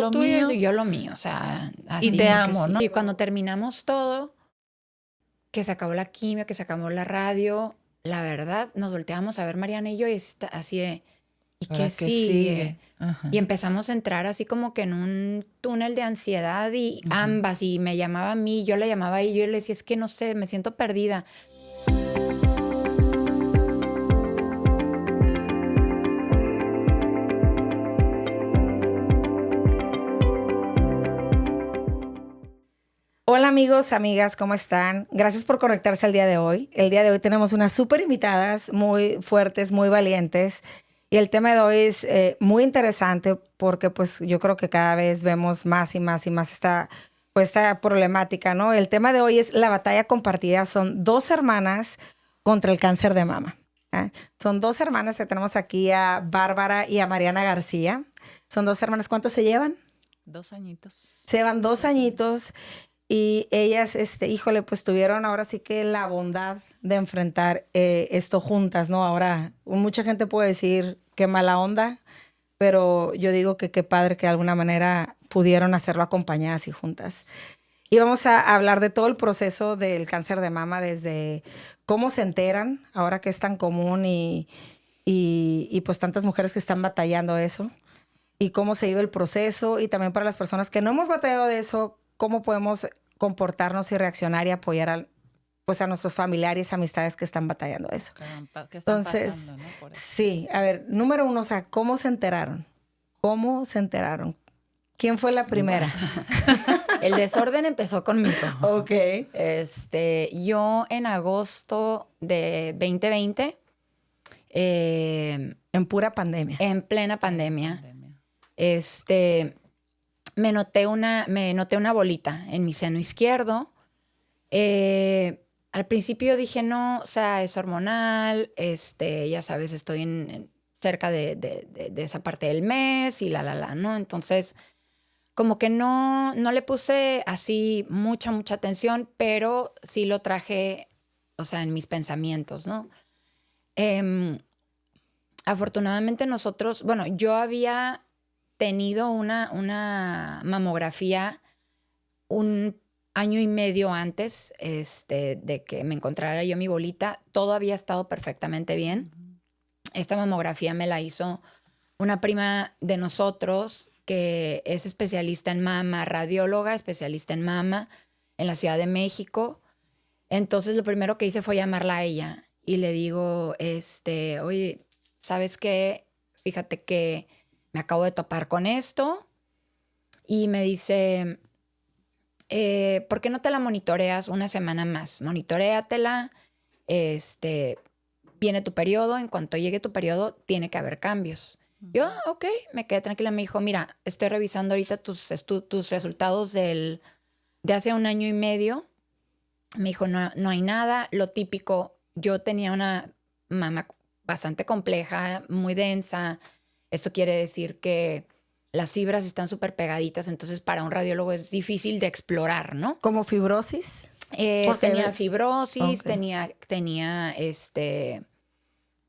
lo tuyo mío. y yo lo mío, o sea, así. Y te porque amo, sí. ¿no? Y cuando terminamos todo, que se acabó la quimio, que se acabó la radio, la verdad, nos volteamos a ver Mariana y yo y así de, ¿y ¿Ahora qué qué sigue? Ajá. Y empezamos a entrar así como que en un túnel de ansiedad y ambas, y me llamaba a mí, yo la llamaba a ella y yo le decía, es que no sé, me siento perdida. Hola amigos, amigas, ¿cómo están? Gracias por conectarse al día de hoy. El día de hoy tenemos unas súper invitadas, muy fuertes, muy valientes. Y el tema de hoy es muy interesante porque pues yo creo que cada vez vemos más y más y más esta problemática, ¿no? El tema de hoy es la batalla compartida. Son dos hermanas contra el cáncer de mama. ¿Ah? Son dos hermanas que tenemos aquí, a Bárbara y a Mariana García. Son dos hermanas. ¿Cuántos se llevan? 2 añitos. Se llevan 2 añitos. Y ellas, híjole, pues tuvieron ahora sí que la bondad de enfrentar esto juntas, ¿no? Ahora, mucha gente puede decir qué mala onda, pero yo digo que qué padre que de alguna manera pudieron hacerlo acompañadas y juntas. Y vamos a hablar de todo el proceso del cáncer de mama, desde cómo se enteran, ahora que es tan común y pues tantas mujeres que están batallando eso, y cómo se vive el proceso, y también para las personas que no hemos batallado de eso, cómo podemos comportarnos y reaccionar y apoyar a nuestros familiares, amistades que están batallando eso. Que están Entonces, pasando, ¿no? Por eso. sí, a ver, número uno, o sea, ¿cómo se enteraron? ¿Cómo se enteraron? ¿Quién fue la primera? El desorden empezó conmigo. Ok. Yo en agosto de 2020, En pura pandemia. en plena pandemia, me noté una bolita en mi seno izquierdo. Al principio dije, no, o sea, es hormonal, ya sabes, estoy cerca de esa parte del mes y ¿no? Entonces, como que no le puse así mucha atención, pero sí lo traje, o sea, en mis pensamientos, ¿no? Afortunadamente yo había tenido una mamografía un año y medio antes de que me encontrara yo mi bolita. Todo había estado perfectamente bien. Esta mamografía me la hizo una prima de nosotros que es especialista en mama, radióloga, especialista en mama en la Ciudad de México. Entonces lo primero que hice fue llamarla a ella y le digo, oye, ¿sabes qué? Fíjate que me acabo de topar con esto. Y me dice, ¿por qué no te la monitoreas una semana más? Monitoréatela, viene tu periodo, en cuanto llegue tu periodo tiene que haber cambios. Yo, ok, me quedé tranquila. Me dijo, mira, estoy revisando ahorita tus resultados de hace un año y medio. Me dijo, no hay nada. Lo típico, yo tenía una mama bastante compleja, muy densa. Esto quiere decir que las fibras están súper pegaditas, entonces para un radiólogo es difícil de explorar, ¿no? ¿Como fibrosis? Tenía fibrosis, Okay. tenía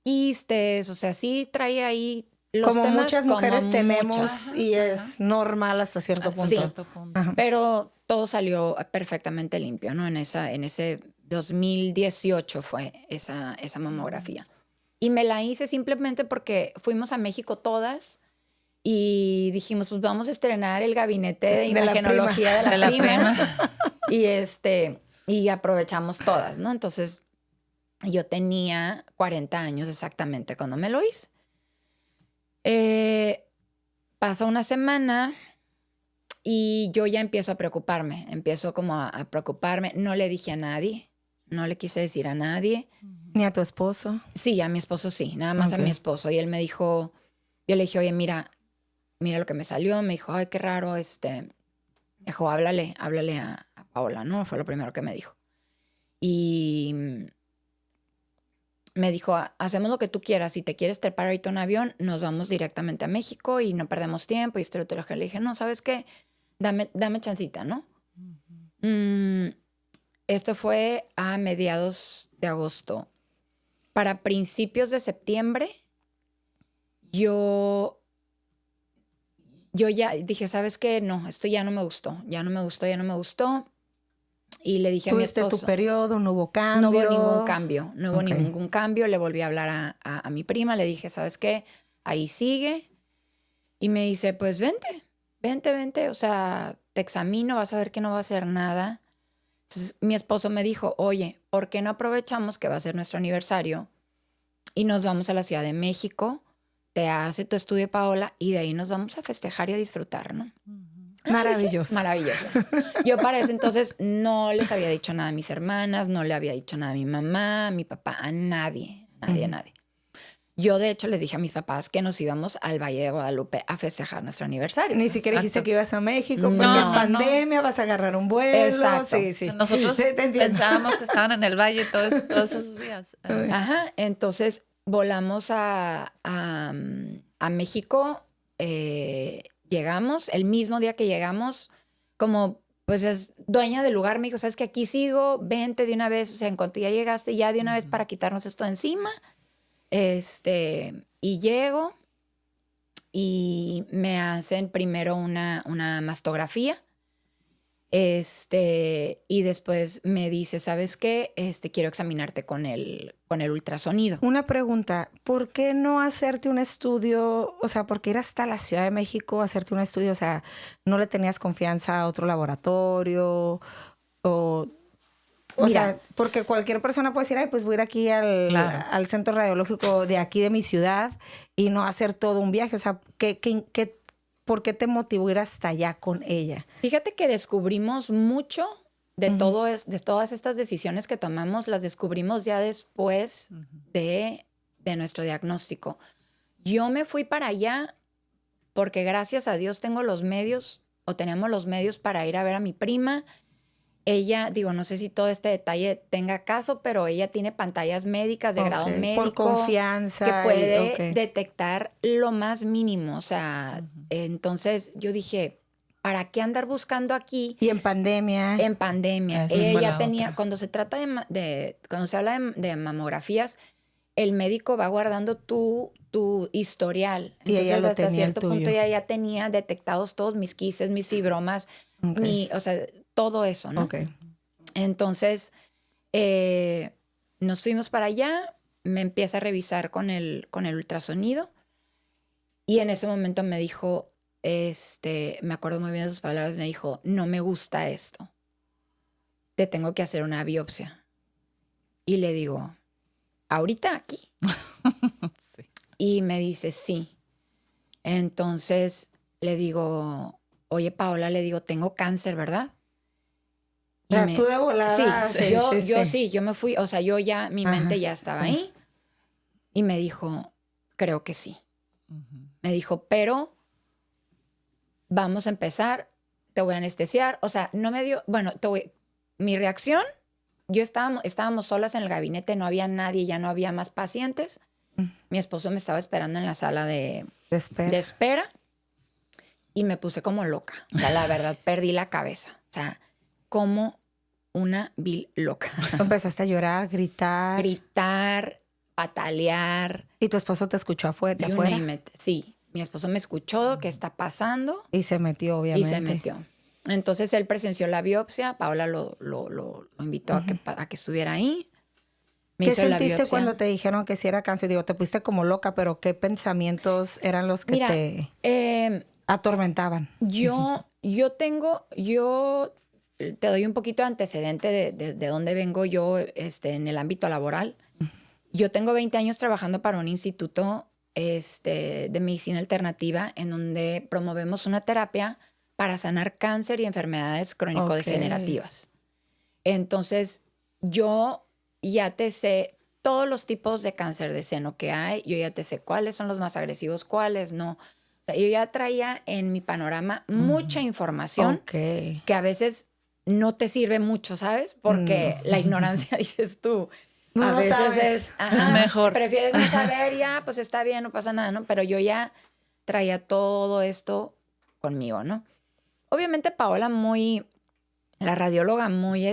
quistes, o sea, sí traía ahí los como temas muchas como mujeres tenemos muchas. y es normal hasta cierto Hasta punto. cierto punto. Ajá. Pero todo salió perfectamente limpio, ¿no? En ese 2018 fue esa mamografía. Y me la hice simplemente porque fuimos a México todas y dijimos, pues vamos a estrenar el gabinete de imagenología de la prima. Y aprovechamos todas, ¿no? Entonces, yo tenía 40 años exactamente cuando me lo hice. Pasa una semana y yo ya empiezo a preocuparme. Empiezo como a preocuparme. No le dije a nadie. No le quise decir a nadie. ¿Ni a tu esposo? Sí, a mi esposo sí. Nada más a mi esposo. Y él me dijo... Yo le dije, oye, mira lo que me salió. Me dijo, ay, qué raro. Dijo, háblale a Paola, ¿no? Fue lo primero que me dijo. Y me dijo, hacemos lo que tú quieras. Si te quieres trepar ahorita un avión, nos vamos directamente a México y no perdemos tiempo. Y esto y lo otro. Le dije, no, ¿sabes qué? Dame chancita, ¿no? Esto fue a mediados de agosto. Para principios de septiembre, yo yo ya dije, ¿sabes qué? No, esto ya no me gustó. Y le dije a mi ¿Tuviste esposo. tu periodo? ¿No hubo cambio? No hubo ningún cambio. No hubo Ok. ningún cambio. Le volví a hablar a mi prima. Le dije, ¿sabes qué? Ahí sigue. Y me dice, pues vente. O sea, te examino, vas a ver que no va a hacer nada. Entonces, mi esposo me dijo, oye, ¿por qué no aprovechamos que va a ser nuestro aniversario y nos vamos a la Ciudad de México? Te hace tu estudio, Paola, y de ahí nos vamos a festejar y a disfrutar, ¿no? Maravilloso. Maravilloso. Yo para ese entonces no les había dicho nada a mis hermanas, no le había dicho nada a mi mamá, a mi papá, a nadie. Yo, de hecho, les dije a mis papás que nos íbamos al Valle de Guadalupe a festejar nuestro aniversario. Ni siquiera dijiste Exacto. que ibas a México porque No, es no. pandemia, vas a agarrar un vuelo. Exacto. Sí, O sí. sea, nosotros Sí, te entiendo. pensábamos que estaban en el valle todos esos días. Ajá, entonces volamos a México, llegamos, el mismo día que llegamos, como pues es dueña del lugar, me dijo, ¿sabes que aquí sigo? Vente de una vez, o sea, en cuanto ya llegaste, ya de una vez para quitarnos esto de encima. Y llego y me hacen primero una mastografía. Y después me dice, ¿sabes qué? Quiero examinarte con el ultrasonido. Una pregunta, ¿por qué no hacerte un estudio? O sea, ¿por qué ir hasta la Ciudad de México a hacerte un estudio? O sea, ¿no le tenías confianza a otro laboratorio? O Mira. sea, porque cualquier persona puede decir, ay, pues voy a ir aquí Claro. al centro radiológico de aquí de mi ciudad y no hacer todo un viaje. O sea, ¿por qué te motivó ir hasta allá con ella? Fíjate que descubrimos mucho de de todas estas decisiones que tomamos, las descubrimos ya después de nuestro diagnóstico. Yo me fui para allá porque gracias a Dios tengo los medios, o tenemos los medios para ir a ver a mi prima. Ella, digo, no sé si todo este detalle tenga caso, pero ella tiene pantallas médicas de grado Ok, médico. por confianza. Que puede ok. detectar lo más mínimo. O sea, entonces yo dije, ¿para qué andar buscando aquí Y en pandemia. en pandemia? Esa fue Ella la tenía, otra. cuando se trata cuando se habla de mamografías, el médico va guardando tu historial. Y ella Entonces, lo hasta tenía el cierto punto tuyo. ella ya tenía detectados todos mis quistes, mis fibromas, Ok. o sea, todo eso, ¿no? Ok. Entonces, nos fuimos para allá, me empieza a revisar con el ultrasonido y en ese momento me dijo, me acuerdo muy bien de sus palabras, me dijo, no me gusta esto, te tengo que hacer una biopsia. Y le digo, ¿ahorita aquí? Sí. Y me dice, sí. Entonces le digo, oye, Paola, le digo, tengo cáncer, ¿verdad? O sea, tú de volada. Sí, yo me fui, o sea, yo ya, mi mente ya estaba ahí. Y me dijo, creo que sí. Me dijo, pero vamos a empezar, te voy a anestesiar. O sea, no me dio, bueno, mi reacción, estábamos solas en el gabinete, no había nadie, ya no había más pacientes. Mi esposo me estaba esperando en la sala de espera y me puse como loca. O sea, la verdad, perdí la cabeza. O sea, como una vil loca. Empezaste a llorar, gritar. Gritar, patalear. ¿Y tu esposo te escuchó de you afuera? name it. Sí, mi esposo me escuchó, qué está pasando. Y se metió, obviamente. Y se metió. Entonces él presenció la biopsia. Paola lo invitó a que estuviera ahí. ¿Qué sentiste cuando te dijeron que sí era cáncer? Digo, te pusiste como loca, pero ¿qué pensamientos eran los que Mira, te atormentaban? Yo te doy un poquito de antecedente de dónde vengo yo en el ámbito laboral. Yo tengo 20 años trabajando para un instituto de medicina alternativa en donde promovemos una terapia para sanar cáncer y enfermedades crónico-degenerativas. Entonces, yo ya te sé todos los tipos de cáncer de seno que hay. Yo ya te sé cuáles son los más agresivos, cuáles no. O sea, yo ya traía en mi panorama mucha información que a veces no te sirve mucho, ¿sabes? Porque la ignorancia, dices tú. A No veces sabes. Es mejor. Prefieres no saber, ya, pues está bien, no pasa nada, ¿no? Pero yo ya traía todo esto conmigo, ¿no? Obviamente Paola la radióloga muy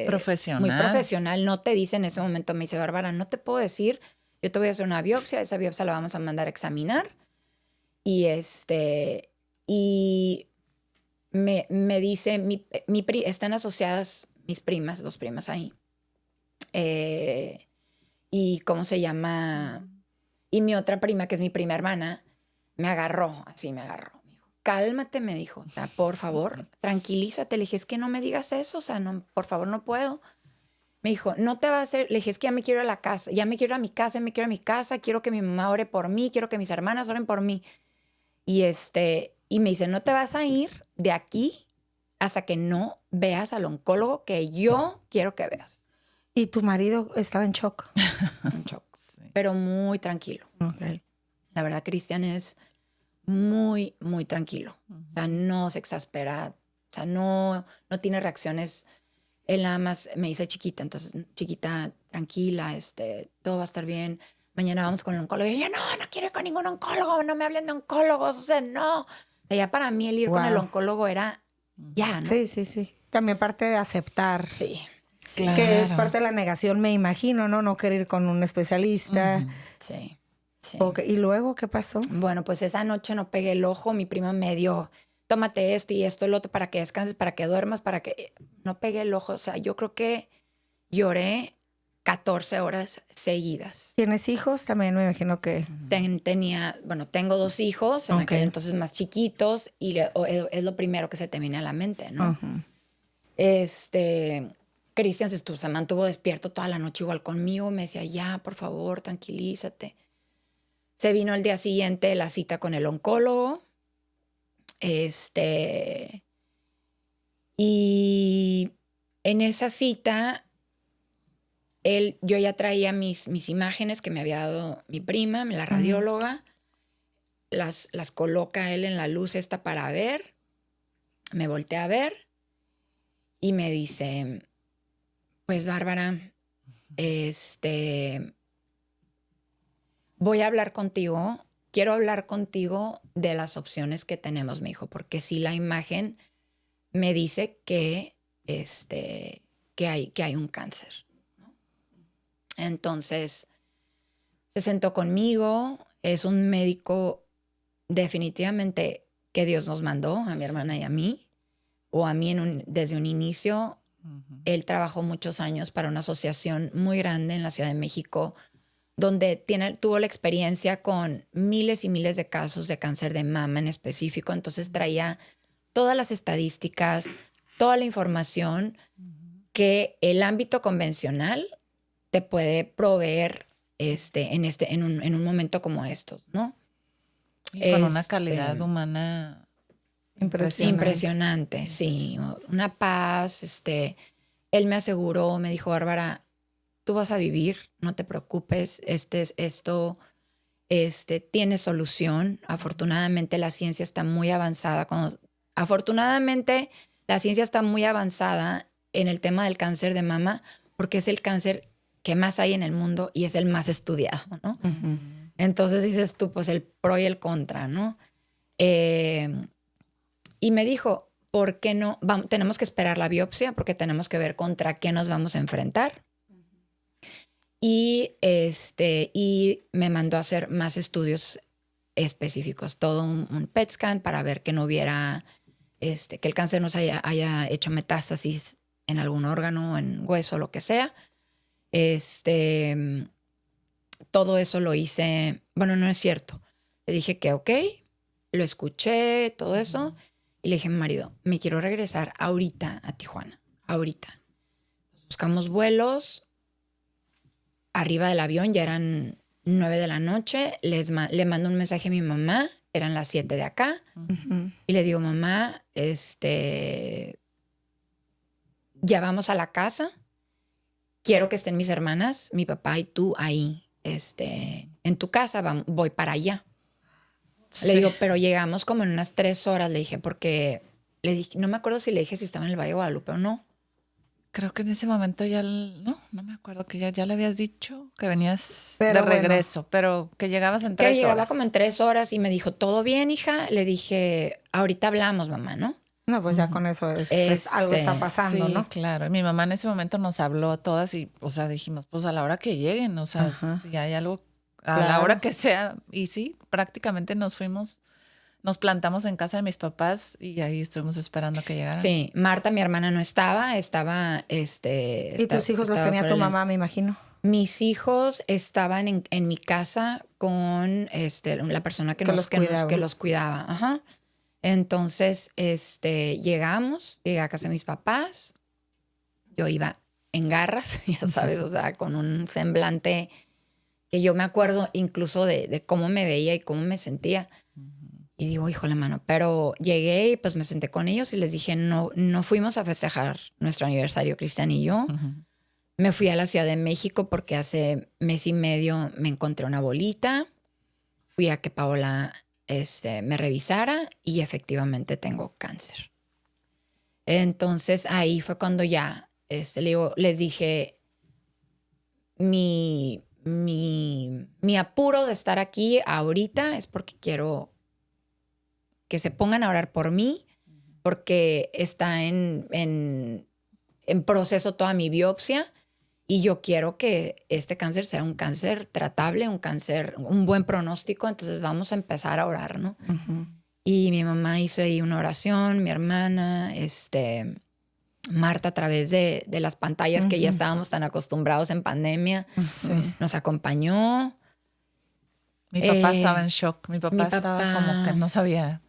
Profesional. muy profesional, no te dice en ese momento, me dice, Bárbara, no te puedo decir, yo te voy a hacer una biopsia, esa biopsia la vamos a mandar a examinar y Y me dice, están asociadas mis primas, 2 primas ahí. Y ¿cómo se llama? Y mi otra prima, que es mi prima hermana, me agarró. Me dijo, cálmate, me dijo. O sea, por favor, tranquilízate. Le dije, es que no me digas eso. O sea, no, por favor, no puedo. Me dijo, no te va a hacer. Le dije, es que ya me quiero ir a la casa. Ya me quiero ir a mi casa, Quiero que mi mamá ore por mí. Quiero que mis hermanas oren por mí. Y me dice, no te vas a ir de aquí hasta que no veas al oncólogo que yo quiero que veas. ¿Y tu marido estaba en shock? En shock. Sí. Pero muy tranquilo. Okay. La verdad, Cristian es muy, muy tranquilo. O sea, no se exaspera. O sea, no tiene reacciones. Él nada más me dice chiquita. Entonces, chiquita, tranquila, todo va a estar bien. Mañana vamos con el oncólogo. Y yo, no quiero ir con ningún oncólogo. No me hablen de oncólogos. O sea, no. O sea, ya para mí el ir con el oncólogo era ya, ¿no? Sí. También parte de aceptar. Sí. Claro. Que es parte de la negación, me imagino, ¿no? No querer ir con un especialista. Sí. Okay. ¿Y luego qué pasó? Bueno, pues esa noche no pegué el ojo. Mi prima me dio, tómate esto y esto, el otro, para que descanses, para que duermas, para que... No pegué el ojo. O sea, yo creo que lloré 14 horas seguidas. ¿Tienes hijos? También me imagino que... Tengo 2 hijos, en aquel entonces más chiquitos, y es lo primero que se te viene a la mente, ¿no? Cristian se mantuvo despierto toda la noche igual conmigo. Me decía, ya, por favor, tranquilízate. Se vino el día siguiente la cita con el oncólogo. Y en esa cita, yo ya traía mis imágenes que me había dado mi prima, la radióloga. Las coloca él en la luz esta para ver. Me voltea a ver y me dice, pues, Bárbara, voy a hablar contigo. Quiero hablar contigo de las opciones que tenemos, me dijo, porque sí la imagen me dice que hay un cáncer. Entonces, se sentó conmigo. Es un médico definitivamente que Dios nos mandó, a mi hermana y a mí, o a mí desde un inicio. Él trabajó muchos años para una asociación muy grande en la Ciudad de México, donde tuvo la experiencia con miles y miles de casos de cáncer de mama en específico. Entonces traía todas las estadísticas, toda la información que el ámbito convencional te puede proveer en un momento como estos, ¿no? Y con una calidad humana impresionante, sí. Una paz. Él me aseguró, me dijo, Bárbara, tú vas a vivir, no te preocupes, esto tiene solución. Afortunadamente la ciencia está muy avanzada. Afortunadamente la ciencia está muy avanzada en el tema del cáncer de mama, porque es el cáncer que más hay en el mundo y es el más estudiado, ¿no? Entonces dices tú, pues el pro y el contra, ¿no? Y me dijo, ¿por qué no? Tenemos que esperar la biopsia porque tenemos que ver contra qué nos vamos a enfrentar. Y me mandó a hacer más estudios específicos, todo un PET scan para ver que no hubiera, que el cáncer no se haya hecho metástasis en algún órgano, en hueso, lo que sea. Todo eso lo hice, bueno, no es cierto. Le dije que ok, lo escuché, todo eso, y le dije a mi marido, me quiero regresar ahorita a Tijuana, ahorita. Buscamos vuelos. Arriba del avión ya eran 9 de la noche. Le mando un mensaje a mi mamá. Eran las 7 de acá. Y le digo, mamá, ya vamos a la casa. Quiero que estén mis hermanas, mi papá y tú ahí, en tu casa. Voy para allá. Sí. Le digo, pero llegamos como en unas 3 horas, le dije, porque le dije, no me acuerdo si le dije si estaba en el Valle de Guadalupe o no. Creo que en ese momento ya, no me acuerdo, que ya le habías dicho que venías de regreso, pero que llegabas en 3 horas. Que llegaba como en 3 horas y me dijo, ¿todo bien, hija? Le dije, ahorita hablamos, mamá, ¿no? No, pues ya con eso es algo está pasando, sí, ¿no? Claro. Mi mamá en ese momento nos habló a todas y, o sea, dijimos, pues a la hora que lleguen, o sea, si hay algo, a la hora que sea. Y sí, prácticamente nos fuimos nos plantamos en casa de mis papás y ahí estuvimos esperando que llegaran. Sí, Marta, mi hermana, no estaba, ¿Y tus hijos los tenía tu mamá, me imagino? Mis hijos estaban en mi casa con la persona que los cuidaba. Ajá. Entonces, llegué a casa de mis papás. Yo iba en garras, ya sabes, o sea, con un semblante que yo me acuerdo incluso de cómo me veía y cómo me sentía. Y digo, híjole, mano, pero llegué y pues me senté con ellos y les dije, no fuimos a festejar nuestro aniversario, Cristian y yo. Me fui a la Ciudad de México porque hace mes y medio me encontré una bolita. Fui a que Paola me revisara y efectivamente tengo cáncer. Entonces ahí fue cuando ya les dije, mi apuro de estar aquí ahorita es porque quiero que se pongan a orar por mí, porque está en proceso toda mi biopsia y yo quiero que este cáncer sea un cáncer tratable, un buen pronóstico, entonces vamos a empezar a orar, ¿no? Uh-huh. Y mi mamá hizo ahí una oración, mi hermana, Marta a través de las pantallas que ya estábamos tan acostumbrados en pandemia, nos acompañó. Mi papá estaba en shock, mi papá estaba como que no sabía.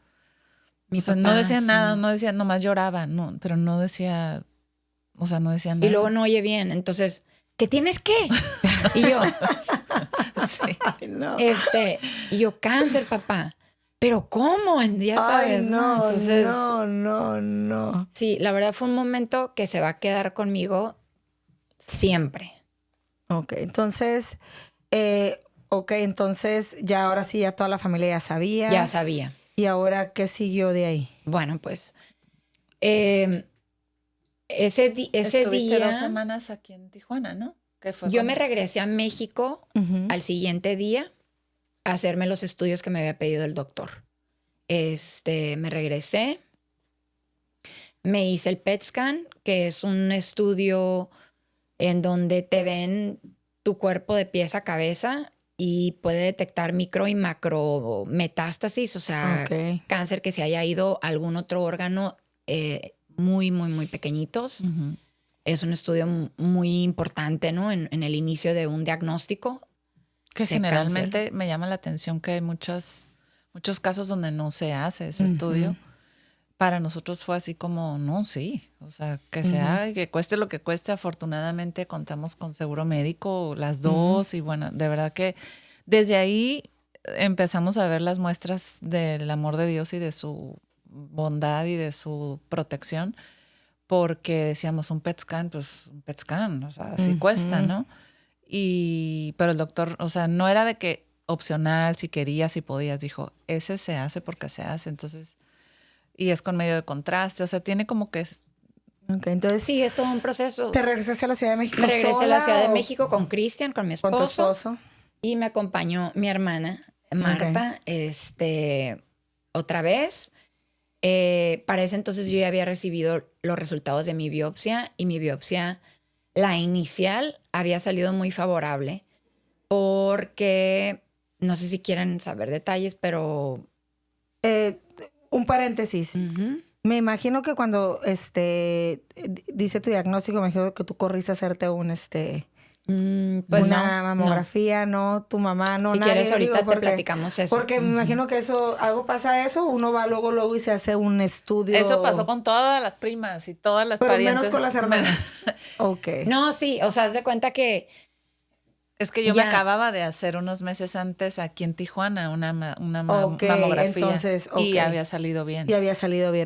No decía nada, no decía, nomás lloraba, no, pero no decía, no decía nada. Y luego no oye bien, entonces, ¿qué tienes qué? Y yo, sí. Ay, no. Y yo, cáncer, papá. ¿Pero cómo? Ya sabes, ay, no, entonces, no. Sí, la verdad fue un momento que se va a quedar conmigo siempre. Ok, entonces, ya ahora sí, ya toda la familia ya sabía. Ya sabía. ¿Y ahora qué siguió de ahí? Bueno, pues, ese Estuviste día... 2 semanas aquí en Tijuana, ¿no? Yo me regresé a México al siguiente día a hacerme los estudios que me había pedido el doctor. Me regresé, me hice el PET scan, que es un estudio en donde te ven tu cuerpo de pies a cabeza y puede detectar micro y macro metástasis, o sea, cáncer que se haya ido a algún otro órgano muy, muy, muy pequeñitos. Uh-huh. Es un estudio muy importante, ¿no? En el inicio de un diagnóstico. Que generalmente me llama la atención que hay muchos casos donde no se hace ese estudio. Para nosotros fue así como, no, sí. O sea, que se haga y que cueste lo que cueste. Afortunadamente contamos con seguro médico, las dos. Y bueno, de verdad que desde ahí empezamos a ver las muestras del amor de Dios y de su bondad y de su protección. Porque decíamos, un PET scan, pues un PET scan, o sea, sí cuesta, ¿no? Pero el doctor, o sea, no era de que opcional, si querías, si podías, dijo, ese se hace porque se hace, entonces, y es con medio de contraste, o sea, tiene como que... Ok, entonces... Sí, es todo un proceso. ¿Te regresaste a la Ciudad de México Me regresé a la Ciudad de o... México con Cristian, con mi esposo. ¿Con tu esposo? Y me acompañó mi hermana, Marta, otra vez. Para ese entonces yo ya había recibido los resultados de mi biopsia y mi biopsia, la inicial, había salido muy favorable porque, no sé si quieren saber detalles, pero... un paréntesis. Me imagino que cuando dice tu diagnóstico, me imagino que tú corriste a hacerte pues una mamografía, no, tu mamá, no, si nadie. Quieres ahorita te platicamos eso. Porque me imagino que algo pasa de eso, uno va luego y se hace un estudio. Eso pasó con todas las primas y todas las parientes. Pero menos con las hermanas. Ok. No, sí, o sea, haz de cuenta que... Es que yo me acababa de hacer unos meses antes aquí en Tijuana una mamografía. Entonces, y había salido bien.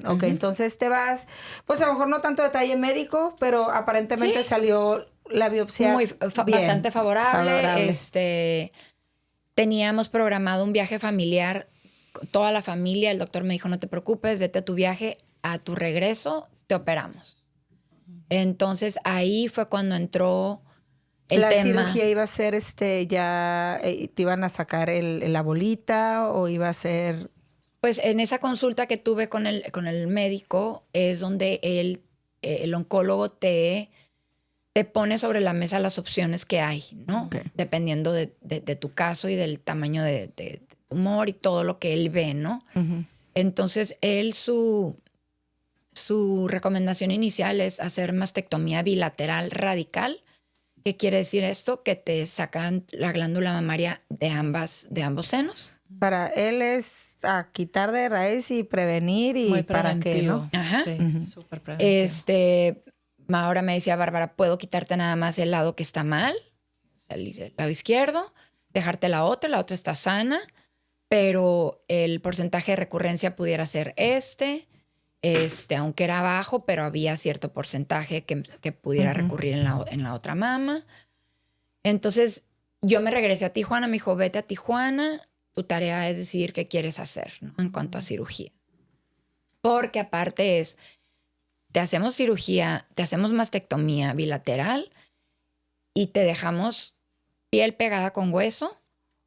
Ok, entonces te vas, pues a lo mejor no tanto detalle médico, pero aparentemente salió la biopsia bastante favorable. Teníamos programado un viaje familiar, toda la familia. El doctor me dijo, no te preocupes, vete a tu viaje. A tu regreso te operamos. Entonces ahí fue cuando entró... ¿La cirugía iba a ser ya te iban a sacar la bolita o iba a ser...? Pues en esa consulta que tuve con el médico es donde el oncólogo te pone sobre la mesa las opciones que hay, ¿no? Okay. Dependiendo de tu caso y del tamaño de tumor y todo lo que él ve, ¿no? Entonces, su recomendación inicial es hacer mastectomía bilateral radical. ¿Qué quiere decir esto? Que te sacan la glándula mamaria de ambos senos. Para él es a quitar de raíz y prevenir y muy para qué, ¿no? Ajá. Sí, súper preventivo. Ahora me decía Bárbara, ¿puedo quitarte nada más el lado que está mal? El lado izquierdo, dejarte la otra está sana, pero el porcentaje de recurrencia pudiera ser aunque era bajo, pero había cierto porcentaje que pudiera recurrir en la otra mama. Entonces, yo me regresé a Tijuana, me dijo, vete a Tijuana, tu tarea es decidir qué quieres hacer, ¿no? En cuanto a cirugía. Porque aparte te hacemos cirugía, te hacemos mastectomía bilateral y te dejamos piel pegada con hueso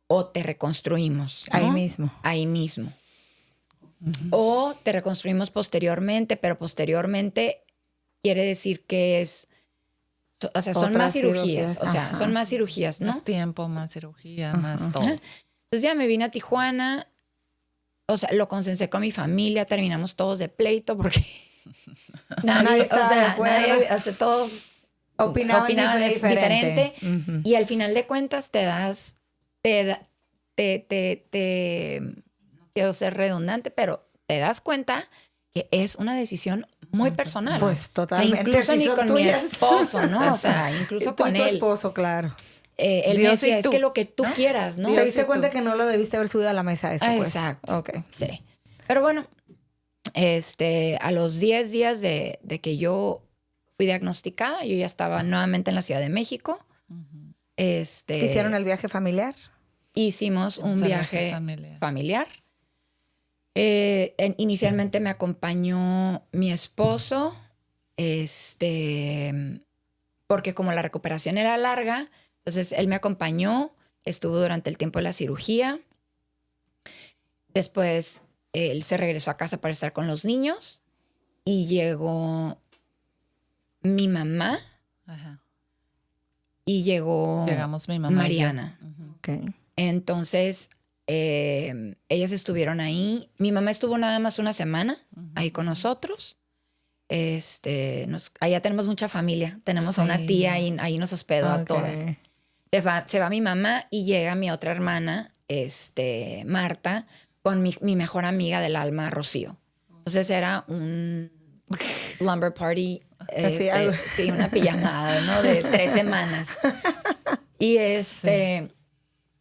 o te reconstruimos, ¿no? Ahí mismo. O te reconstruimos posteriormente, pero posteriormente quiere decir que son más cirugías. O sea, son más cirugías, ¿no? Más tiempo, más cirugía, más todo. Entonces ya me vine a Tijuana, o sea, lo consensé con mi familia, terminamos todos de pleito porque nadie estaba de acuerdo. Todos opinaban diferente. Y al final de cuentas no quiero ser redundante, pero te das cuenta que es una decisión muy personal. Pues totalmente. O sea, incluso si ni con tuyas. mi esposo, ¿no? O sea, incluso tú con y tu él. esposo, claro. Él me decía, es que lo que tú quieras, ¿no? Te diste cuenta que no lo debiste haber subido a la mesa eso, pues. Exacto. Okay. Sí. Pero bueno, a los 10 días de que yo fui diagnosticada, yo ya estaba nuevamente en la Ciudad de México. ¿Hicieron el viaje familiar? Hicimos un viaje familiar. Inicialmente me acompañó mi esposo, porque como la recuperación era larga, entonces él me acompañó, estuvo durante el tiempo de la cirugía. Después él se regresó a casa para estar con los niños y llegó mi mamá. Ajá. Y llegamos mi mamá Mariana. Okay. Entonces, ellas estuvieron ahí. Mi mamá estuvo nada más una semana ahí con nosotros. Allá tenemos mucha familia. Tenemos a una tía y ahí nos hospedó a todas. Se va mi mamá y llega mi otra hermana, Marta, con mi mejor amiga del alma, Rocío. Entonces era un lumber party, sí, una pijamada, ¿no? De 3 semanas. Y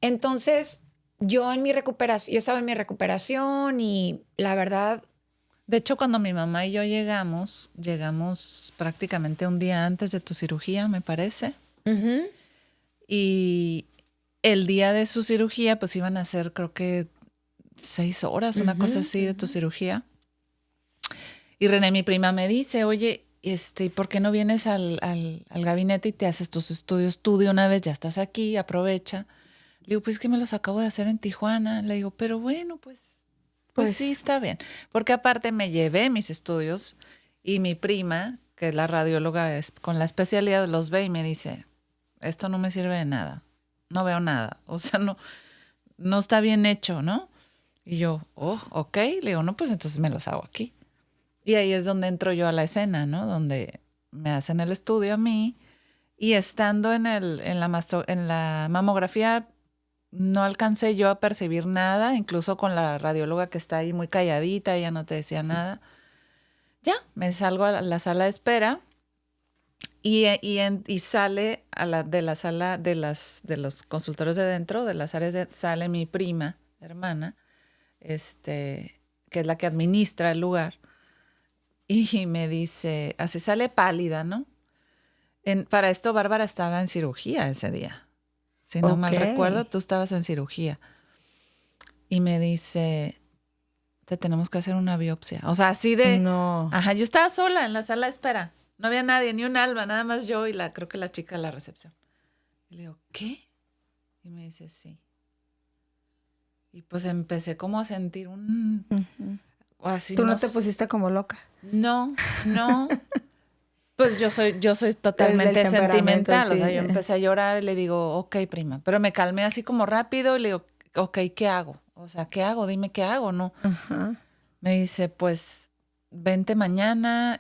entonces yo estaba en mi recuperación y la verdad. De hecho, cuando mi mamá y yo llegamos prácticamente un día antes de tu cirugía, me parece. Uh-huh. Y el día de su cirugía, pues iban a ser, creo que 6 horas, una cosa así de tu cirugía. Y René, mi prima, me dice, oye, ¿por qué no vienes al gabinete y te haces tus estudios tú de una vez? Ya estás aquí, aprovecha. Le digo, pues que me los acabo de hacer en Tijuana. Le digo, pero bueno, pues sí, está bien. Porque aparte me llevé mis estudios y mi prima, que es la radióloga con la especialidad, los ve y me dice, esto no me sirve de nada. No veo nada. O sea, no está bien hecho, ¿no? Y yo, ok. Le digo, no, pues entonces me los hago aquí. Y ahí es donde entro yo a la escena, ¿no? Donde me hacen el estudio a mí y estando en la mamografía no alcancé yo a percibir nada, incluso con la radióloga que está ahí muy calladita, ella no te decía nada. Ya, me salgo a la sala de espera y sale de la sala de los consultorios de dentro, de las áreas sale mi prima, hermana, que es la que administra el lugar. Y me dice, así sale pálida, ¿no? Para esto, Bárbara estaba en cirugía ese día. Si no mal recuerdo, tú estabas en cirugía. Y me dice, te tenemos que hacer una biopsia. O sea, así de... No. Ajá, yo estaba sola en la sala de espera. No había nadie, ni un alma, nada más yo y creo que la chica de la recepción. Y le digo, ¿qué? Y me dice, sí. Y pues empecé como a sentir un... Así, ¿Tú no te pusiste como loca? No. Pues yo soy totalmente sentimental. Sí. O sea, yo empecé a llorar y le digo, ok, prima. Pero me calmé así como rápido y le digo, ok, ¿qué hago? O sea, ¿qué hago? Dime qué hago, ¿no? Uh-huh. Me dice, pues, vente mañana,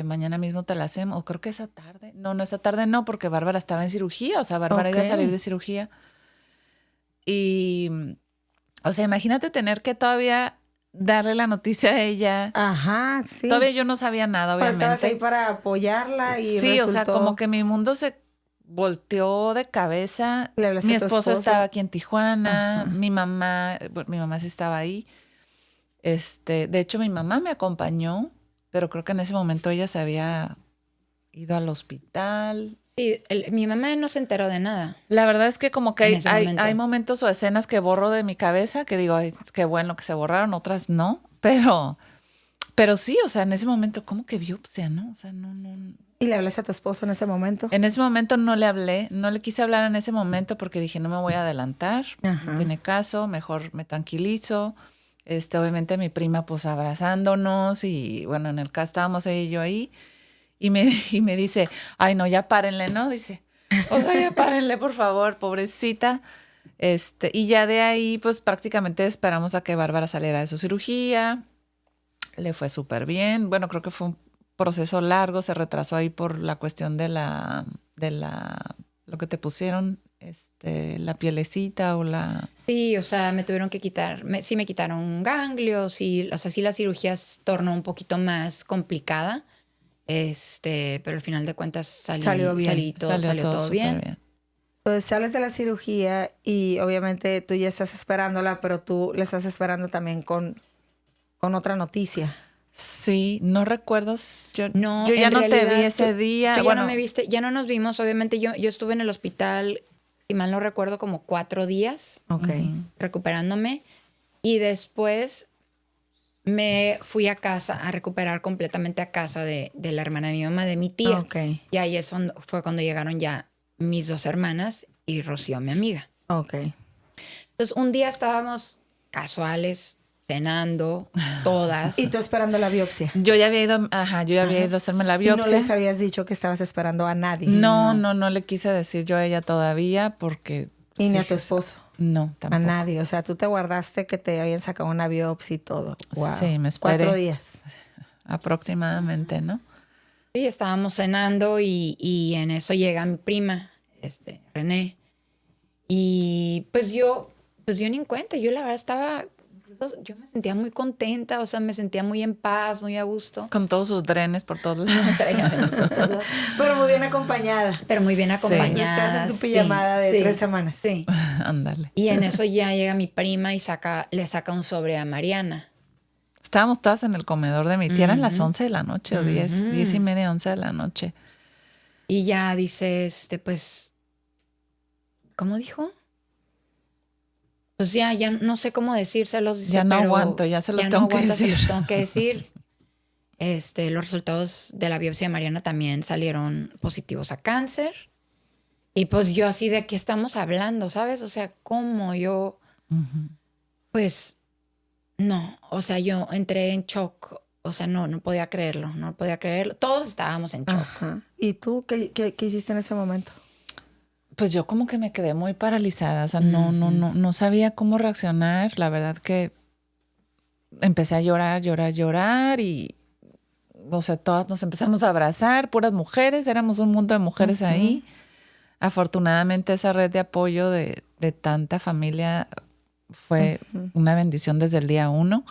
mañana mismo te la hacemos. O creo que esa tarde. No, esa tarde no, porque Bárbara estaba en cirugía. O sea, Bárbara iba a salir de cirugía. Y, o sea, imagínate tener que todavía darle la noticia a ella. Ajá, sí. Todavía yo no sabía nada, obviamente. Pues estabas ahí para apoyarla y sí, resultó... o sea, como que mi mundo se volteó de cabeza. Mi esposo estaba aquí en Tijuana. Ajá. Mi mamá sí estaba ahí. De hecho, mi mamá me acompañó, pero creo que en ese momento ella se había ido al hospital. Sí, mi mamá no se enteró de nada. La verdad es que como que hay momentos o escenas que borro de mi cabeza que digo, ay, qué bueno que se borraron, otras no, pero sí, o sea, en ese momento, ¿cómo que biopsia, no? O sea, no. ¿Y le hablaste a tu esposo en ese momento? En ese momento no le hablé, no le quise hablar en ese momento porque dije, no me voy a adelantar, no tiene caso, mejor me tranquilizo. Obviamente mi prima pues abrazándonos y bueno, en el caso estábamos ella y yo ahí y me dice, ay no, ya párenle, ¿no? Dice, o sea, ya párenle, por favor, pobrecita. Y ya de ahí pues prácticamente esperamos a que Bárbara saliera de su cirugía. Le fue súper bien. Bueno, creo que fue un proceso largo, se retrasó ahí por la cuestión de lo que te pusieron. La pielecita o la... Sí, o sea, me tuvieron que quitar, sí me quitaron ganglios, sí, o sea, sí la cirugía se tornó un poquito más complicada, pero al final de cuentas salió bien, salió todo bien. Entonces sales de la cirugía y obviamente tú ya estás esperándola, pero tú la estás esperando también con otra noticia. Sí, no recuerdo. Yo ya no te vi ese día. Tú ya no me viste, ya no nos vimos. Obviamente yo estuve en el hospital, si mal no recuerdo, como 4 días recuperándome. Y después me fui a casa a recuperar completamente a casa de la hermana de mi mamá, de mi tía. Y ahí fue cuando llegaron ya mis 2 hermanas y Rocío, mi amiga. Entonces un día estábamos casuales, cenando, todas. ¿Y tú esperando la biopsia? Yo ya había ido, ido a hacerme la biopsia. ¿Y no les habías dicho que estabas esperando a nadie? No le quise decir yo a ella todavía porque... ¿Y ni a tu esposo? No, tampoco. A nadie. O sea, tú te guardaste que te habían sacado una biopsia y todo. Wow. Sí, me esperé. 4 días. Aproximadamente, ¿no? Sí, estábamos cenando y en eso llega mi prima, René. Y pues yo ni en cuenta. Yo la verdad estaba... Yo me sentía muy contenta, o sea, me sentía muy en paz, muy a gusto. Con todos sus drenes por todos lados. Pero muy bien acompañada. Estás en tu pijamada de 3 semanas. Sí. Ándale. Y en eso ya llega mi prima y le saca un sobre a Mariana. Estábamos todas en el comedor de mi tía, eran las 11 de la noche o 10 y media, 11 de la noche. Y ya dice, pues, ¿cómo dijo? Pues ya no sé cómo decírselos. Dice, ya no aguanto, ya se los tengo que decir. Se los tengo que decir. Los resultados de la biopsia de Mariana también salieron positivos a cáncer. Y pues yo así de qué estamos hablando, ¿sabes? O sea, ¿cómo yo? Pues no, o sea, yo entré en shock. O sea, no podía creerlo, no podía creerlo. Todos estábamos en shock. ¿Y tú qué hiciste en ese momento? Pues yo como que me quedé muy paralizada, o sea, no sabía cómo reaccionar. La verdad que empecé a llorar y, o sea, todas nos empezamos a abrazar, puras mujeres, éramos un mundo de mujeres ahí. Afortunadamente esa red de apoyo de tanta familia fue una bendición desde el día 1.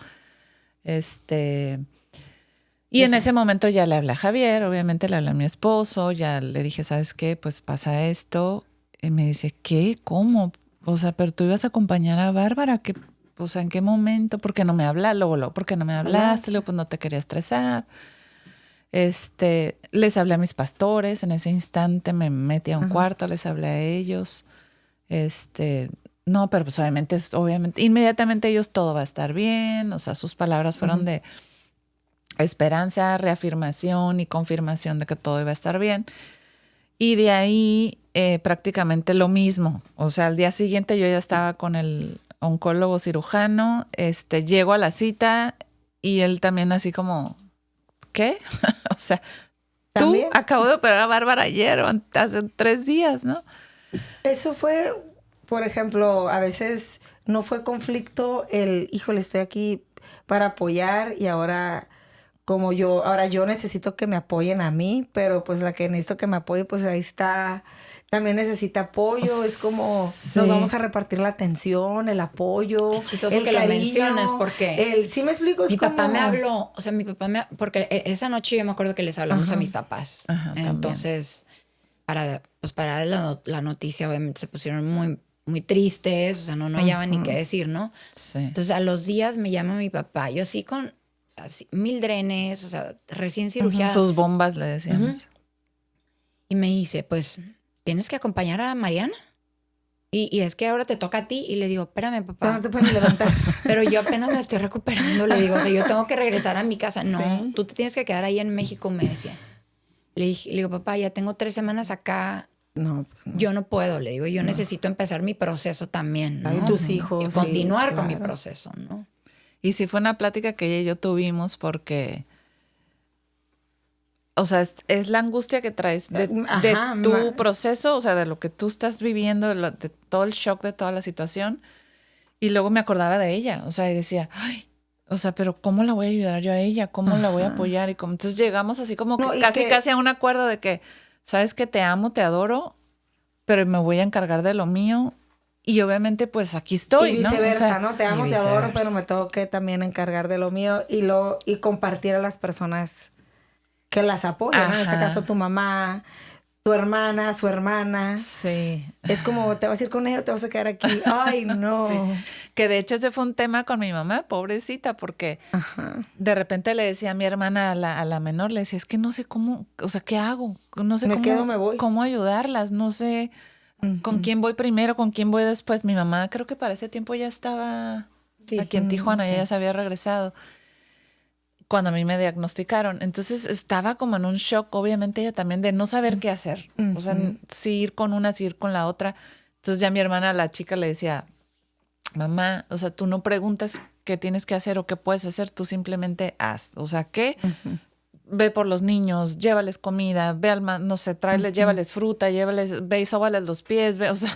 Y en ese momento ya le hablé a Javier, obviamente le hablé a mi esposo, ya le dije, ¿sabes qué? Pues pasa esto. Y me dice, ¿qué? ¿Cómo? O sea, pero tú ibas a acompañar a Bárbara, ¿qué? O sea, ¿en qué momento? ¿Por qué no me hablaste? Luego, ¿por qué no me hablaste? Luego, pues no te quería estresar. Les hablé a mis pastores, en ese instante me metí a un cuarto, les hablé a ellos. No, pero pues obviamente, inmediatamente ellos todo va a estar bien. O sea, sus palabras fueron de esperanza, reafirmación y confirmación de que todo iba a estar bien. Y de ahí prácticamente lo mismo. O sea, al día siguiente yo ya estaba con el oncólogo cirujano. Llego a la cita y él también así como, ¿qué? O sea, ¿también? Tú acabo de operar a Bárbara ayer o hace 3 días, ¿no? Eso fue, por ejemplo, a veces no fue conflicto híjole, estoy aquí para apoyar y ahora yo necesito que me apoyen a mí, pero pues la que necesito que me apoye, pues ahí está, también necesita apoyo, es como nos vamos a repartir la atención, el apoyo, Qué chistoso el que cariño, lo mencionas, porque ¿sí me explico? mi papá me habló, o sea, porque esa noche yo me acuerdo que les hablamos a mis papás. Ajá, entonces, para dar la noticia, obviamente se pusieron muy, muy tristes, o sea, no hallaban ni qué decir, ¿no? Sí. Entonces, a los días me llama mi papá, yo sí con así, 1000 drenes, o sea, recién cirugiada. Sus bombas, le decíamos. Y me dice, pues, tienes que acompañar a Mariana. Y es que ahora te toca a ti. Y le digo, espérame, papá. Pero no te puedes levantar. Pero yo apenas me estoy recuperando. Le digo, o sea, yo tengo que regresar a mi casa. No, Sí. tú te tienes que quedar ahí en México, me decía. Le digo, papá, ya tengo 3 semanas acá. No, pues no. Yo no puedo, le digo, yo necesito empezar mi proceso también, ¿no? Ay, tus hijos, Y continuar sí, con mi claro. proceso, ¿no? Y sí fue una plática que ella y yo tuvimos porque, o sea, es la angustia que traes de tu proceso, o sea, de lo que tú estás viviendo, de todo el shock de toda la situación. Y luego me acordaba de ella, o sea, y decía, ay, o sea, pero ¿cómo la voy a ayudar yo a ella? ¿Cómo la voy a apoyar? Y cómo... Entonces llegamos así como que casi a un acuerdo de que, sabes que te amo, te adoro, pero me voy a encargar de lo mío. Y obviamente, pues aquí estoy, y viceversa, ¿no? O sea, ¿no? Te amo, te adoro, pero me tengo que también encargar de lo mío y compartir a las personas que las apoyan, ¿no? En este caso, tu mamá, tu hermana, su hermana. Sí. Es como, ¿te vas a ir con ella o te vas a quedar aquí? Ay, no. Sí. Que de hecho ese fue un tema con mi mamá, pobrecita, porque de repente le decía a mi hermana, a la menor, le decía, es que no sé cómo, o sea, ¿qué hago? No sé cómo ayudarlas, no sé con quién voy primero, con quién voy después. Mi mamá creo que para ese tiempo ya estaba aquí en Tijuana, ella ya se había regresado cuando a mí me diagnosticaron. Entonces estaba como en un shock, obviamente ella también, de no saber qué hacer. O sea, si ir con una, si ir con la otra. Entonces ya mi hermana, la chica, le decía, mamá, o sea, tú no preguntas qué tienes que hacer o qué puedes hacer, tú simplemente haz. O sea, ¿qué? Ve por los niños, llévales comida, ve al no sé, tráeles, llévales fruta, ve y sóbales los pies, ve, o sea.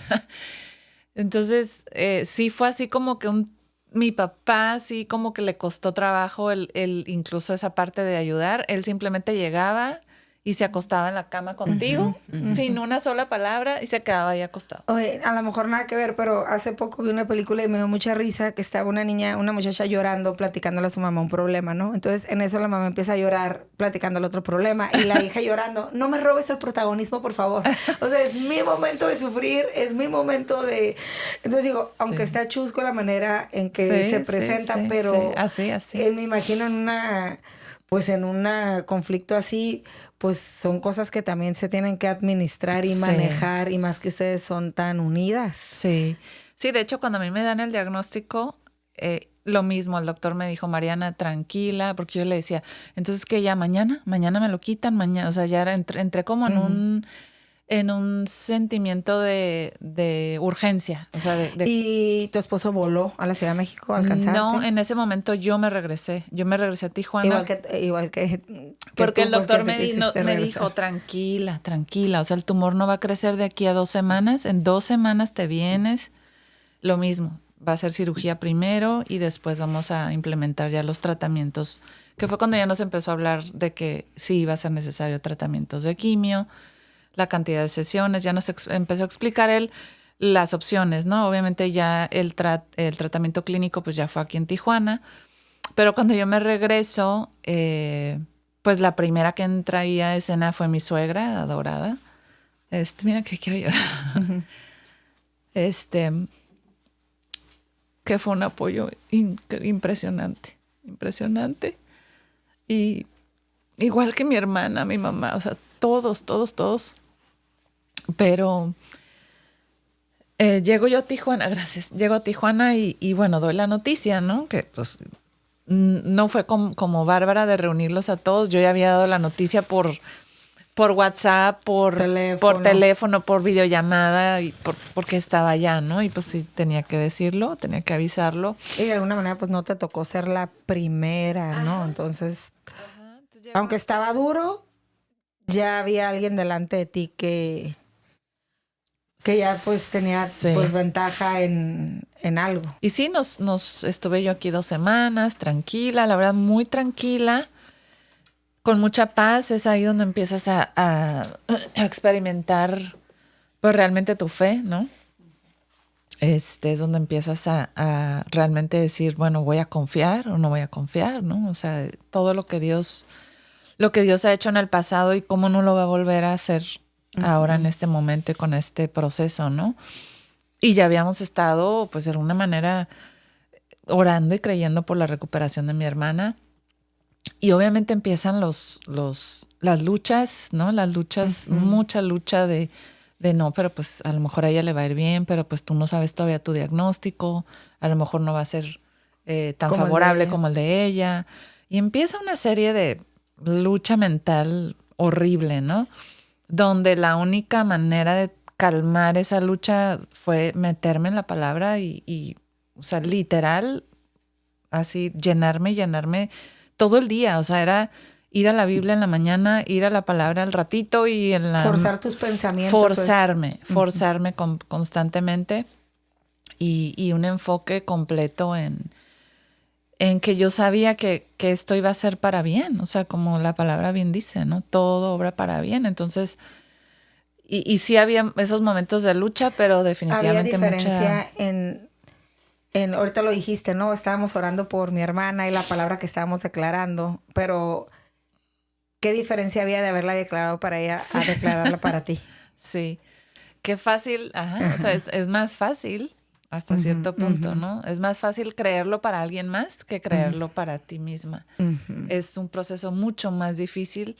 Entonces, sí fue así como que mi papá sí como que le costó trabajo el incluso esa parte de ayudar. Él simplemente llegaba y se acostaba en la cama contigo sin una sola palabra y se quedaba ahí acostado. Oye, a lo mejor nada que ver, pero hace poco vi una película y me dio mucha risa que estaba una muchacha llorando, platicándole a su mamá un problema, ¿no? Entonces, en eso la mamá empieza a llorar, platicándole otro problema y la hija llorando, no me robes el protagonismo, por favor. O sea, es mi momento de sufrir, es mi momento de... Entonces digo, aunque está chusco la manera en que se presenta, pero así. Me imagino en un conflicto así, pues son cosas que también se tienen que administrar y manejar, y más que ustedes son tan unidas. Sí, de hecho, cuando a mí me dan el diagnóstico, lo mismo, el doctor me dijo, Mariana, tranquila, porque yo le decía, entonces que ya mañana me lo quitan, mañana, o sea, ya entré como en un sentimiento de urgencia. O sea, ¿Y tu esposo voló a la Ciudad de México a alcanzarte? No, en ese momento yo me regresé a Tijuana. Igual que porque tú, el doctor pues, me dijo, tranquila, o sea, el tumor no va a crecer de aquí a 2 semanas, en 2 semanas te vienes, lo mismo, va a ser cirugía primero y después vamos a implementar ya los tratamientos, que fue cuando ya nos empezó a hablar de que sí iba a ser necesario tratamientos de quimio, la cantidad de sesiones, ya nos empezó a explicar él las opciones, ¿no? Obviamente ya el tratamiento clínico pues ya fue aquí en Tijuana, pero cuando yo me regreso, pues la primera que entraía a escena fue mi suegra adorada. Mira que quiero llorar. Que fue un apoyo impresionante. Y igual que mi hermana, mi mamá, o sea, todos. Pero llego yo a Tijuana, gracias. Llego a Tijuana y bueno, doy la noticia, ¿no? Que pues no fue como Bárbara de reunirlos a todos. Yo ya había dado la noticia por WhatsApp, por teléfono, por videollamada, y porque estaba allá, ¿no? Y pues sí, tenía que decirlo, tenía que avisarlo. Y de alguna manera pues no te tocó ser la primera, ¿no? Entonces, aunque estaba duro, ya había alguien delante de ti que Que ya pues tenía Sí. pues ventaja en algo. Y sí, estuve yo aquí 2 semanas, tranquila, la verdad, muy tranquila, con mucha paz. Es ahí donde empiezas a experimentar pues realmente tu fe, ¿no? Es donde empiezas a realmente decir, bueno, voy a confiar o no voy a confiar, ¿no? O sea, todo lo que Dios ha hecho en el pasado y cómo no lo va a volver a hacer ahora en este momento y con este proceso, ¿no? Y ya habíamos estado, pues de alguna manera, orando y creyendo por la recuperación de mi hermana. Y obviamente empiezan las luchas, ¿no? Las luchas, mucha lucha de no, pero pues a lo mejor a ella le va a ir bien, pero pues tú no sabes todavía tu diagnóstico, a lo mejor no va a ser tan Como el de favorable ella. como el de ella. Y empieza una serie de lucha mental horrible, ¿no? Donde la única manera de calmar esa lucha fue meterme en la palabra y o sea, literal, así llenarme todo el día. O sea, era ir a la Biblia en la mañana, ir a la palabra al ratito y en la... Forzar tus pensamientos. Forzarme constantemente y un enfoque completo en que yo sabía que esto iba a ser para bien. O sea, como la palabra bien dice, ¿no? Todo obra para bien. Entonces, y sí había esos momentos de lucha, pero definitivamente Había diferencia mucha... ahorita lo dijiste, ¿no? Estábamos orando por mi hermana y la palabra que estábamos declarando, pero ¿qué diferencia había de haberla declarado para ella a declararla para ti? Sí, qué fácil, ajá, o sea, es más fácil hasta cierto punto, ¿no? Es más fácil creerlo para alguien más que creerlo para ti misma. Es un proceso mucho más difícil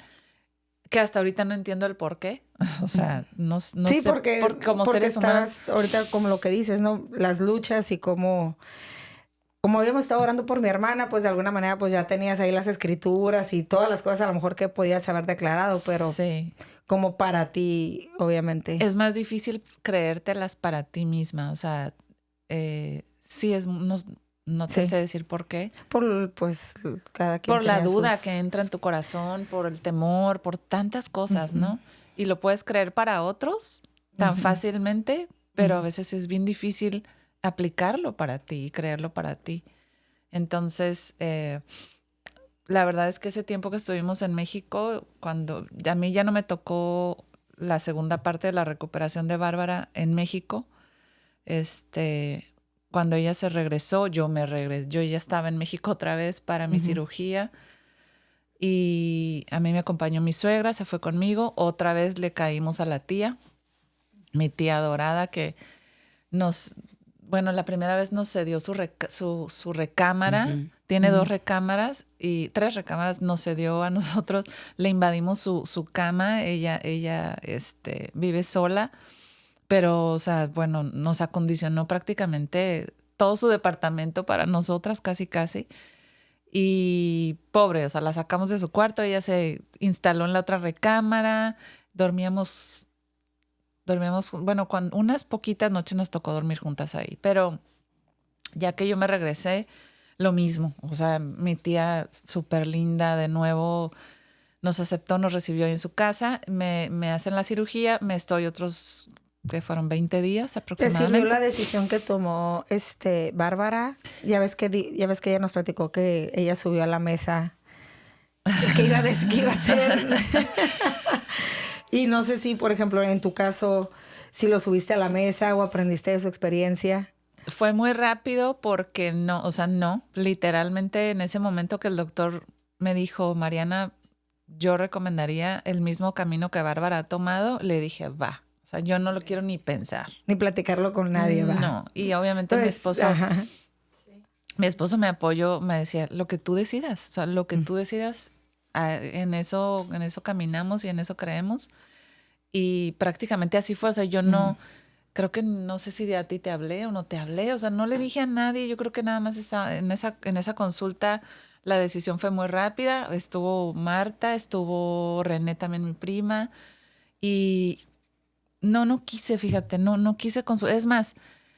que hasta ahorita no entiendo el por qué. O sea, no Sí, sé, como porque seres humanos. estabas ahorita como lo que dices, ¿no? Las luchas y como habíamos estado orando por mi hermana, pues de alguna manera pues ya tenías ahí las escrituras y todas las cosas a lo mejor que podías haber declarado, pero Sí, como para ti, obviamente. es más difícil creértelas para ti misma. O sea, sí, no te Sí. sé decir por qué. Pues cada quien Por la tenía duda sus... que entra en tu corazón, por el temor, por tantas cosas, ¿no? Y lo puedes creer para otros tan fácilmente, pero a veces es bien difícil aplicarlo para ti y creerlo para ti. Entonces, la verdad es que ese tiempo que estuvimos en México, cuando a mí ya no me tocó la segunda parte de la recuperación de Bárbara en México, cuando ella se regresó, yo ya estaba en México otra vez para mi cirugía. Y a mí me acompañó mi suegra, se fue conmigo. Otra vez le caímos a la tía, mi tía adorada, que la primera vez nos cedió su recámara. Tiene 2 recámaras y 3 recámaras nos cedió a nosotros. Le invadimos su cama. Ella vive sola, pero, o sea, bueno, nos acondicionó prácticamente todo su departamento para nosotras, casi, casi. Y pobre, o sea, la sacamos de su cuarto, ella se instaló en la otra recámara, dormíamos, bueno, unas poquitas noches nos tocó dormir juntas ahí, pero ya que yo me regresé, lo mismo, o sea, mi tía súper linda de nuevo nos aceptó, nos recibió ahí en su casa, me hacen la cirugía, me estoy otros, que fueron 20 días ¿Te aproximadamente. sirvió la decisión que tomó Bárbara? Ya ves que ella nos platicó que ella subió a la mesa que iba a hacer. Y no sé si, por ejemplo, en tu caso, si lo subiste a la mesa o aprendiste de su experiencia. Fue muy rápido porque no, o sea, no, literalmente en ese momento que el doctor me dijo, Mariana, yo recomendaría el mismo camino que Bárbara ha tomado, le dije, va. O sea, yo no lo quiero ni pensar. Ni platicarlo con nadie, va. No, y obviamente mi esposo me apoyó, me decía, lo que tú decidas, o sea, lo que tú decidas, en eso caminamos y en eso creemos. Y prácticamente así fue, o sea, yo no, creo que no sé si de a ti te hablé o no te hablé, o sea, no le dije a nadie, yo creo que nada más estaba en esa consulta. La decisión fue muy rápida, estuvo Marta, estuvo René también, mi prima, y no quise, fíjate, no quise consultar. Es más,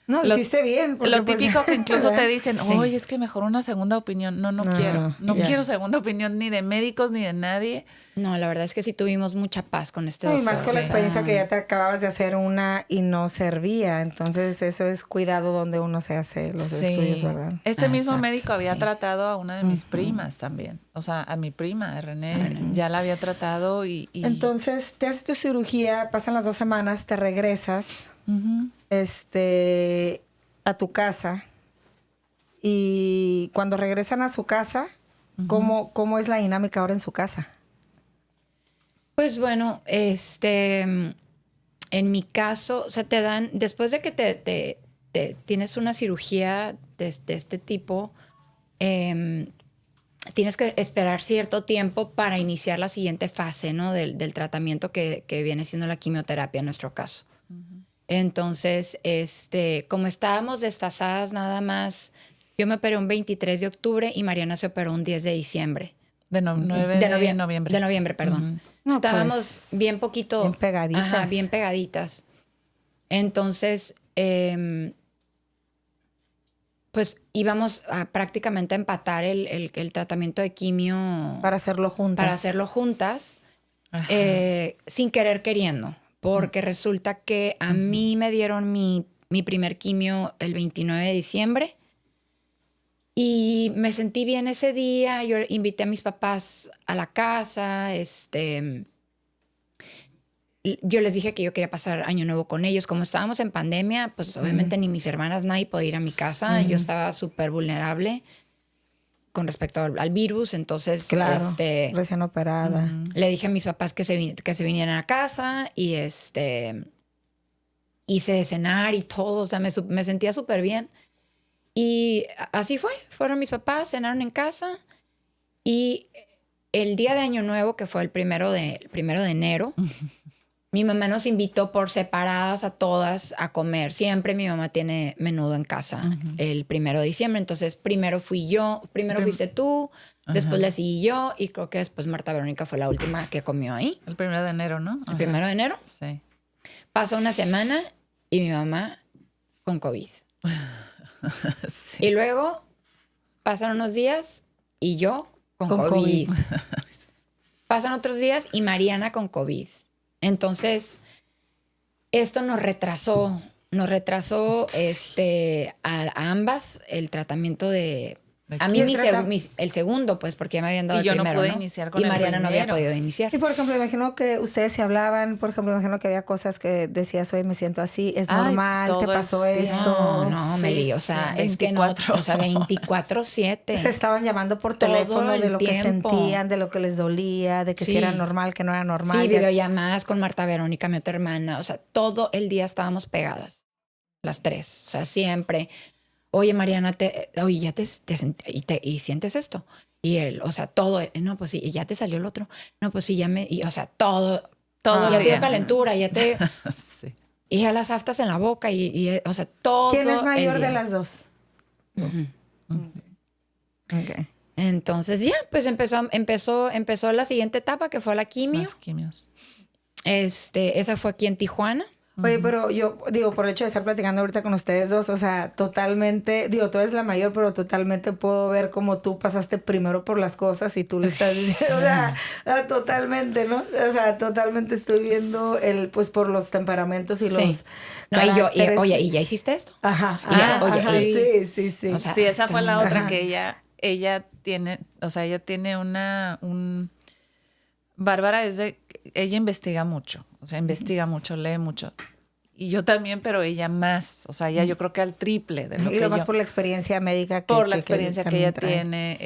No, hiciste bien. Lo típico que incluso te dicen, oye, es que mejor una segunda opinión. No quiero. No quiero segunda opinión ni de médicos ni de nadie. No, la verdad es que sí tuvimos mucha paz con este doctor. Y más con la experiencia que ya te acababas de hacer una y no servía. Entonces, eso es cuidado donde uno se hace los estudios, ¿verdad? Este mismo médico había tratado a una de mis primas también. O sea, a mi prima, a René. Ya la había tratado y... Entonces, te haces tu cirugía, pasan las 2 semanas, te regresas a tu casa. Y cuando regresan a su casa, ¿cómo es la dinámica ahora en su casa? Pues bueno, en mi caso, o sea, te dan, después de que te tienes una cirugía de este tipo, tienes que esperar cierto tiempo para iniciar la siguiente fase, ¿no? Del tratamiento que viene siendo la quimioterapia en nuestro caso. Entonces, como estábamos desfasadas nada más, yo me operé un 23 de octubre y Mariana se operó un 10 de diciembre. De noviembre. De noviembre, perdón. No, estábamos pues, bien poquito. Bien pegaditas. Ajá, bien pegaditas. Entonces, pues íbamos a prácticamente a empatar el tratamiento de quimio. Para hacerlo juntas. Sin querer queriendo. Porque resulta que a mí me dieron mi primer quimio el 29 de diciembre. Y me sentí bien ese día. Yo invité a mis papás a la casa. Yo les dije que yo quería pasar Año Nuevo con ellos. Como estábamos en pandemia, pues obviamente ni mis hermanas, nadie podía ir a mi casa. Yo estaba súper vulnerable con respecto al virus. Entonces, claro, recién operada. Le dije a mis papás que se vinieran a casa y hice de cenar y todo. O sea, me sentía súper bien. Y así fue. Fueron mis papás, cenaron en casa. Y el día de Año Nuevo, que fue el primero de enero, mi mamá nos invitó por separadas a todas a comer. Siempre mi mamá tiene menudo en casa el 1 de diciembre. Entonces, primero fuiste tú, después le seguí yo y creo que después Marta Verónica fue la última que comió ahí. El 1 de enero, ¿no? El 1 de enero. Sí. Pasó una semana y mi mamá con COVID. Sí. Y luego pasan unos días y yo con COVID. Pasan otros días y Mariana con COVID. Entonces, esto nos retrasó a ambas el tratamiento de... A mí el segundo, pues, porque ya me habían dado el primero, y yo no pude iniciar con el primero. Y Mariana no había podido iniciar. Y, por ejemplo, imagino que ustedes se hablaban, por ejemplo, imagino que había cosas que decías, oye, me siento así, es normal, te pasó esto. No, Meli, o sea, es que no, o sea, 24/7. Se estaban llamando por teléfono de lo que sentían, de lo que les dolía, de que si era normal, que no era normal. Sí, videollamadas con Marta Verónica, mi otra hermana, o sea, todo el día estábamos pegadas, las tres, o sea, siempre... Oye, Mariana, ya y sientes esto. Y él, o sea, todo, no, pues sí, y ya te salió el otro. No, pues sí, o sea, todo ya te dio calentura, ya te... Sí. Y ya las aftas en la boca o sea, todo. ¿Quién es mayor de las dos? Okay. Entonces, ya, pues empezó la siguiente etapa, que fue la quimio. Las quimios. Esa fue aquí en Tijuana. Oye, pero yo digo, por el hecho de estar platicando ahorita con ustedes dos, o sea, totalmente, digo, tú eres la mayor, pero totalmente puedo ver cómo tú pasaste primero por las cosas y tú le estás diciendo, o sea, totalmente, ¿no? O sea, totalmente estoy viendo pues por los temperamentos y los no, ¿y ya hiciste esto? Ajá. Sí. O sea, sí, esa fue la otra que ella tiene, o sea, ella tiene Bárbara ella investiga mucho, o sea, investiga mucho, lee mucho. Y yo también, pero ella más, o sea, ella yo creo que al triple de lo que más por la experiencia médica que por la experiencia que ella tiene,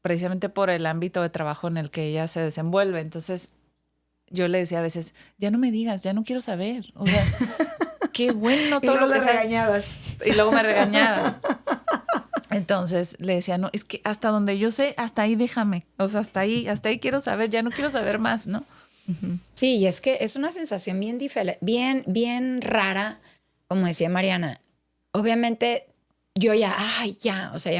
precisamente por el ámbito de trabajo en el que ella se desenvuelve. Entonces, yo le decía a veces, ya no me digas, ya no quiero saber. O sea, qué bueno todo lo que regañabas. Y luego me regañaba. Entonces le decía, no, es que hasta donde yo sé, hasta ahí déjame. O sea, hasta ahí quiero saber, ya no quiero saber más, ¿no? Sí, y es que es una sensación bien rara, como decía Mariana. Obviamente, yo ya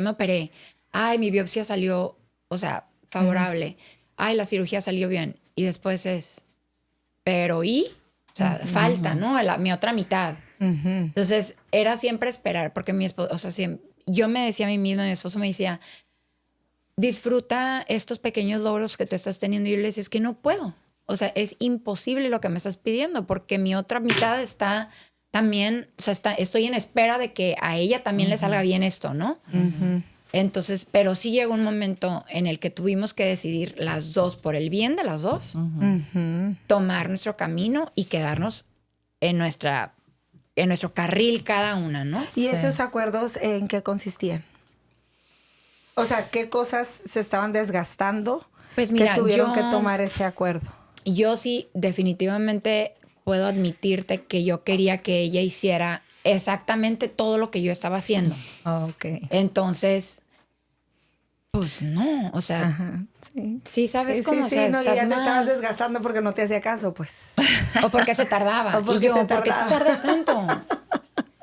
me operé. Ay, mi biopsia salió, o sea, favorable. Ay, la cirugía salió bien. Y después o sea, falta, ¿no? Mi otra mitad. Entonces, era siempre esperar, porque mi esposo, o sea, yo me decía a mí misma, mi esposo me decía, disfruta estos pequeños logros que tú estás teniendo. Y yo le decía, es que no puedo. O sea, es imposible lo que me estás pidiendo, porque mi otra mitad está también, o sea, estoy en espera de que a ella también le salga bien esto, ¿no? Entonces, pero sí llegó un momento en el que tuvimos que decidir las dos, por el bien de las dos, tomar nuestro camino y quedarnos en nuestro carril cada una, ¿no? ¿Y esos acuerdos en qué consistían? O sea, ¿qué cosas se estaban desgastando Pues mira, que tuvieron que tomar ese acuerdo? Yo sí definitivamente puedo admitirte que yo quería que ella hiciera exactamente todo lo que yo estaba haciendo. Ok. Entonces, pues no, o sea, Ajá, sí sabes cómo, o sea, no, estás ya te mal. estabas desgastando porque no te hacía caso, pues. O porque se tardaba. O porque y yo, se ¿por qué te tardaba. tardas tanto?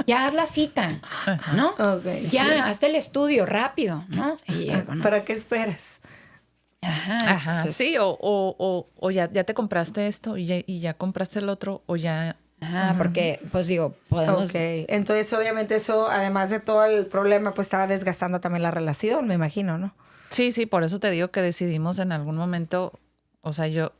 Ya haz la cita, ¿no? Ok, ya, sí. hazte el estudio rápido, ¿no? Y bueno, ¿Para qué esperas? ajá, Ajá, entonces, sí, o ya te compraste esto y ya compraste el otro, o ya... Ajá, porque, pues digo, podemos... Ok, entonces obviamente eso, además de todo el problema, pues estaba desgastando también la relación, me imagino, ¿no? Sí, por eso te digo que decidimos en algún momento, o sea, yo,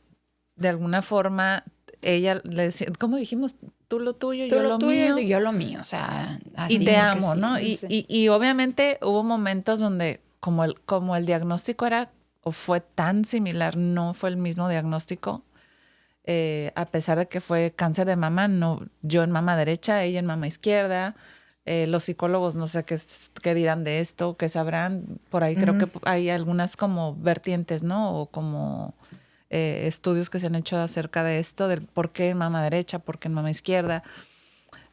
de alguna forma, ella le decía, ¿cómo dijimos? Tú lo tuyo, Tú yo lo lo tuyo mío. y yo lo mío, o sea, así. Y te porque amo, sí, ¿no? sí. Y obviamente hubo momentos donde como el diagnóstico era o fue tan similar, no fue el mismo diagnóstico, a pesar de que fue cáncer de mama, no, yo en mama derecha, ella en mama izquierda, los psicólogos no sé qué dirán de esto, qué sabrán, por ahí creo que hay algunas como vertientes, ¿no? O como estudios que se han hecho acerca de esto, del por qué en mama derecha, por qué en mama izquierda,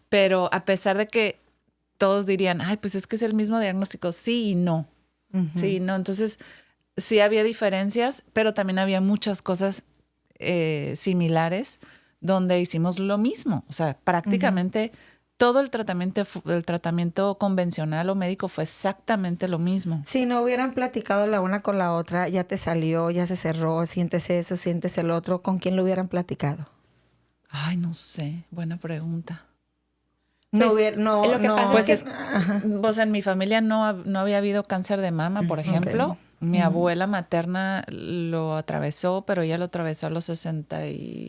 pero a pesar de que todos dirían, ay, pues es que es el mismo diagnóstico. Sí y no. Sí y no. Entonces, sí había diferencias, pero también había muchas cosas similares donde hicimos lo mismo. O sea, prácticamente todo el tratamiento convencional o médico fue exactamente lo mismo. Si no hubieran platicado la una con la otra, ya te salió, ya se cerró, sientes eso, sientes el otro, ¿con quién lo hubieran platicado? Ay, no sé. Buena pregunta. No Pues, hubiera, no, lo que no. pasa Pues es que o sea, en mi familia no había habido cáncer de mama, por ejemplo. Ok. Mi abuela materna lo atravesó, pero ella lo atravesó a los 60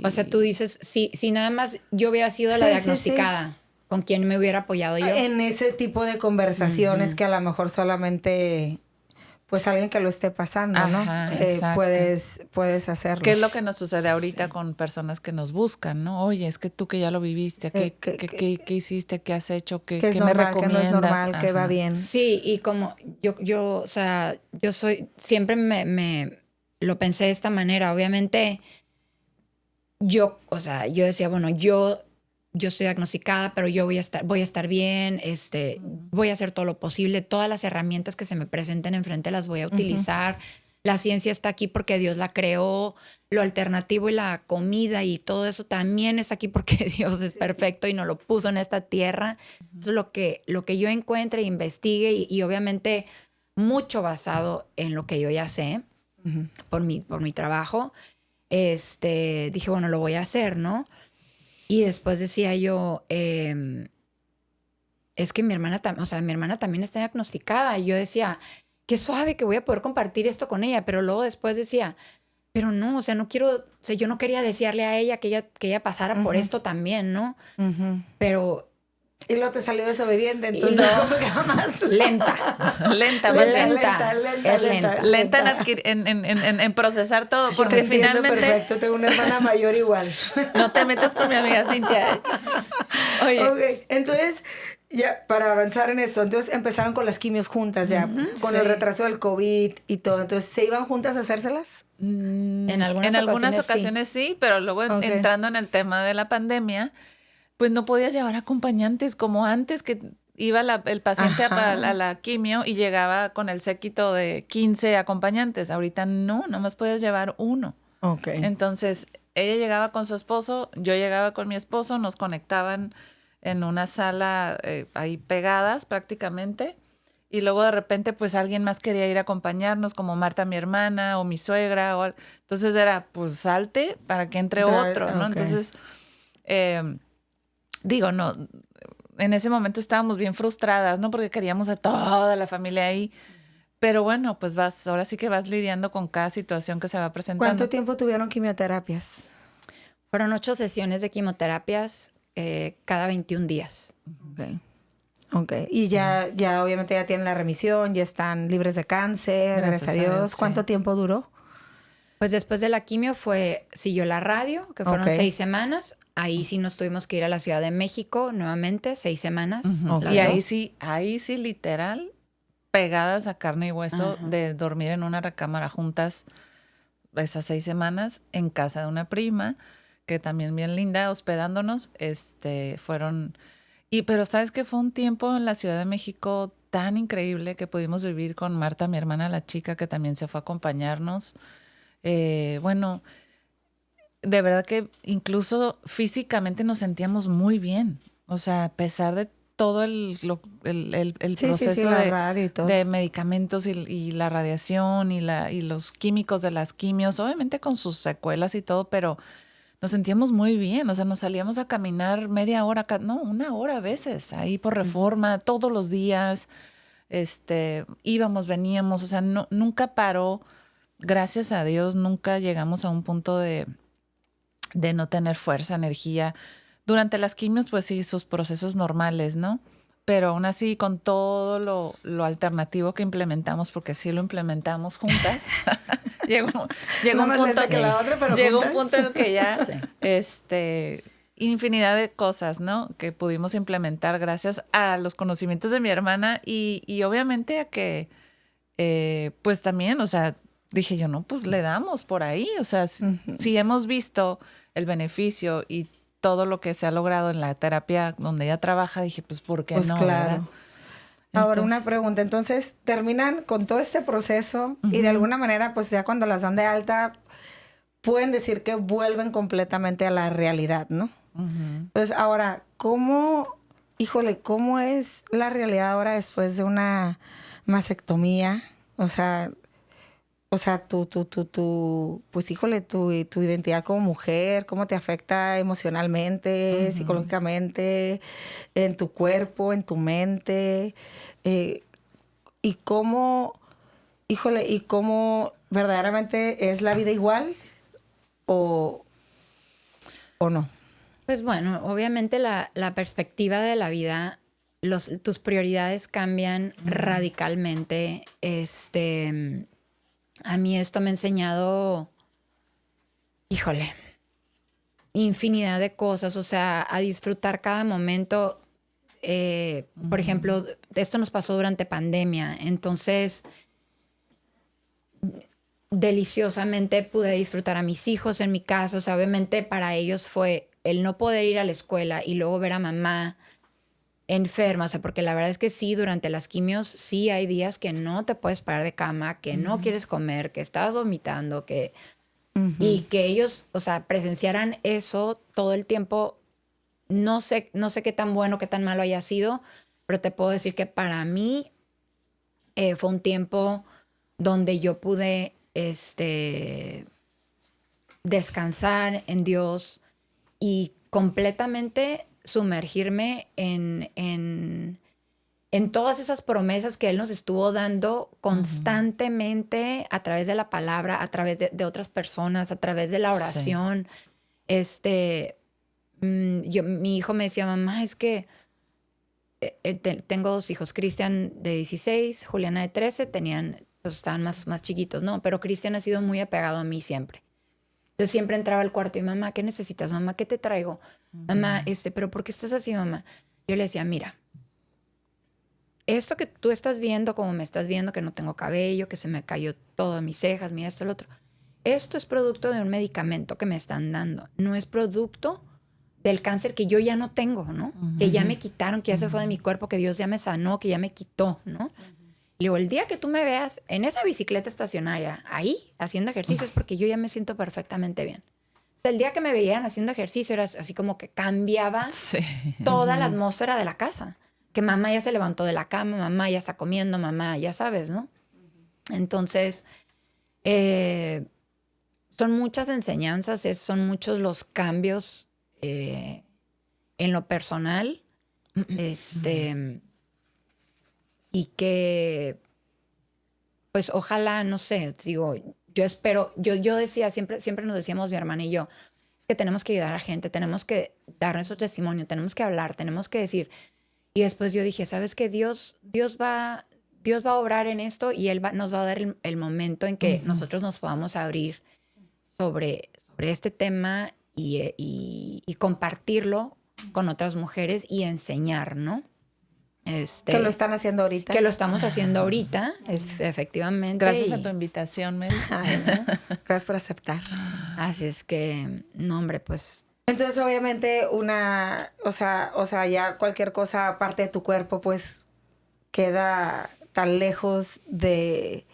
o sea, tú dices, si nada más yo hubiera sido la Sí, sí, diagnosticada, ¿con quién me hubiera apoyado yo? En ese tipo de conversaciones que a lo mejor solamente, pues alguien que lo esté pasando, ¿no? Ajá, exacto. Puedes hacerlo. ¿Qué es lo que nos sucede ahorita con personas que nos buscan, no? Oye, es que tú que ya lo viviste, ¿qué hiciste? ¿Qué has hecho? Que es ¿Qué me normal, que no recomiendas? es normal, que va Ajá. bien. Sí, y como o sea, siempre me lo pensé de esta manera. Obviamente, o sea, yo decía, bueno, yo estoy diagnosticada, pero yo voy a estar bien, voy a hacer todo lo posible, todas las herramientas que se me presenten enfrente las voy a utilizar. La ciencia está aquí porque Dios la creó, lo alternativo y la comida y todo eso también está aquí porque Dios es perfecto y nos lo puso en esta tierra. Eso es lo que yo encuentre, investigue y obviamente mucho basado en lo que yo ya sé por mi trabajo. Dije, bueno, lo voy a hacer, ¿no? Y después decía yo, es que mi hermana también está diagnosticada. Y yo decía, qué suave que voy a poder compartir esto con ella. Pero luego después decía, pero no, o sea, no quiero, o sea, yo no quería desearle a ella que ella pasara por esto también, ¿no? Pero... Y luego te salió desobediente, entonces ¿cómo que más? Lenta. Lenta, Más lenta. Es lenta. Lenta en procesar todo, Yo porque te entiendo finalmente... perfecto, tengo una hermana mayor igual. No te metas con mi amiga Cintia. Oye. Ok, entonces, ya para avanzar en eso, entonces empezaron con las quimios juntas ya, con el retraso del COVID y todo. Entonces, ¿se iban juntas a hacérselas? En algunas ocasiones sí, pero luego Ok. entrando en el tema de la pandemia, pues no podías llevar acompañantes como antes, que iba el paciente Ajá. a la quimio y llegaba con el séquito de 15 acompañantes. Ahorita no, nomás puedes llevar uno. Ok. Entonces, ella llegaba con su esposo, yo llegaba con mi esposo, nos conectaban en una sala ahí pegadas prácticamente. Y luego de repente, pues alguien más quería ir a acompañarnos, como Marta, mi hermana, o mi suegra. Entonces era, pues salte para que entre otro, ¿no? Ok. Entonces, digo, no, en ese momento estábamos bien frustradas, ¿no? Porque queríamos a toda la familia ahí. Pero bueno, pues ahora sí que vas lidiando con cada situación que se va presentando. ¿Cuánto tiempo tuvieron quimioterapias? Fueron 8 sesiones de quimioterapias cada 21 días. Ok. Y ya obviamente ya tienen la remisión, ya están libres de cáncer, gracias a Dios. Sí. ¿Cuánto tiempo duró? Pues después de la quimio siguió la radio, que fueron 6 semanas. Ahí sí nos tuvimos que ir a la Ciudad de México nuevamente, 6 semanas. Y ahí sí, literal, pegadas a carne y hueso de dormir en una recámara juntas esas 6 semanas en casa de una prima, que también bien linda, hospedándonos, fueron... Pero ¿sabes qué? Fue un tiempo en la Ciudad de México tan increíble que pudimos vivir con Marta, mi hermana, la chica, que también se fue a acompañarnos. Bueno, de verdad que incluso físicamente nos sentíamos muy bien. O sea, a pesar de todo el proceso la radio y todo. de medicamentos y la radiación y los químicos de las quimios, obviamente con sus secuelas y todo, pero nos sentíamos muy bien. O sea, nos salíamos a caminar media hora, una hora a veces, ahí por Reforma, todos los días. Íbamos, veníamos, o sea, nunca paró. Gracias a Dios, nunca llegamos a un punto de no tener fuerza, energía. Durante las quimios, pues sí, sus procesos normales, ¿no? Pero aún así, con todo lo alternativo que implementamos, porque sí lo implementamos juntas, llegó un punto en el que ya, infinidad de cosas, ¿no? Que pudimos implementar gracias a los conocimientos de mi hermana y obviamente a que, pues también, o sea, dije yo, no, pues le damos por ahí. O sea, si hemos visto el beneficio y todo lo que se ha logrado en la terapia donde ella trabaja, dije, pues, ¿por qué no? Claro. ¿Verdad? Ahora, una pregunta. Entonces, terminan con todo este proceso y de alguna manera, pues ya cuando las dan de alta, pueden decir que vuelven completamente a la realidad, ¿no? Pues ahora, ¿cómo es la realidad ahora después de una mastectomía? O sea, pues híjole, tu identidad como mujer, cómo te afecta emocionalmente, psicológicamente, en tu cuerpo, en tu mente, y cómo verdaderamente es la vida igual o no. Pues bueno, obviamente la perspectiva de la vida, tus prioridades cambian radicalmente. A mí esto me ha enseñado, híjole, infinidad de cosas, o sea, a disfrutar cada momento. Por ejemplo, esto nos pasó durante pandemia, entonces deliciosamente pude disfrutar a mis hijos en mi casa. O sea, obviamente para ellos fue el no poder ir a la escuela y luego ver a mamá enferma, o sea, porque la verdad es que sí, durante las quimios sí hay días que no te puedes parar de cama, que no quieres comer, que estás vomitando, y que ellos, o sea, presenciaran eso todo el tiempo. No sé qué tan bueno, qué tan malo haya sido, pero te puedo decir que para mí fue un tiempo donde yo pude descansar en Dios y completamente sumergirme en todas esas promesas que Él nos estuvo dando constantemente a través de la palabra, a través de otras personas, a través de la oración. Sí. Mi hijo me decía, mamá, es que tengo 2 hijos, Cristian de 16, Juliana de 13, pues estaban más chiquitos, ¿no? Pero Cristian ha sido muy apegado a mí siempre. Entonces siempre entraba al cuarto y, mamá, ¿qué necesitas? Mamá, ¿qué te traigo? Mamá, ¿pero por qué estás así, mamá? Yo le decía, mira, esto que tú estás viendo, como me estás viendo, que no tengo cabello, que se me cayó todo, mis cejas, mira esto, el otro. Esto es producto de un medicamento que me están dando. No es producto del cáncer que yo ya no tengo, ¿no? Que ya me quitaron, que ya se fue de mi cuerpo, que Dios ya me sanó, que ya me quitó, ¿no? Y luego, el día que tú me veas en esa bicicleta estacionaria, ahí, haciendo ejercicio, es porque yo ya me siento perfectamente bien. O sea, el día que me veían haciendo ejercicio era así como que cambiaba toda la atmósfera de la casa. Que mamá ya se levantó de la cama, mamá ya está comiendo, mamá, ya sabes, ¿no? Entonces, son muchas enseñanzas, son muchos los cambios en lo personal Y que, pues ojalá, no sé, digo, yo espero, yo decía, siempre nos decíamos mi hermana y yo, es que tenemos que ayudar a la gente, tenemos que dar nuestro testimonio, tenemos que hablar, tenemos que decir. Y después yo dije, ¿sabes qué? Dios va a obrar en esto y Él nos va a dar el momento en que nosotros nos podamos abrir sobre este tema y compartirlo con otras mujeres y enseñar, ¿no? Que lo están haciendo ahorita. Que lo estamos haciendo ahorita, efectivamente. Gracias a tu invitación, Mel. Ay, ¿no? Gracias por aceptar. Así es que, no, hombre, pues... Entonces, obviamente, o sea, ya cualquier cosa aparte de tu cuerpo, pues, queda tan lejos de,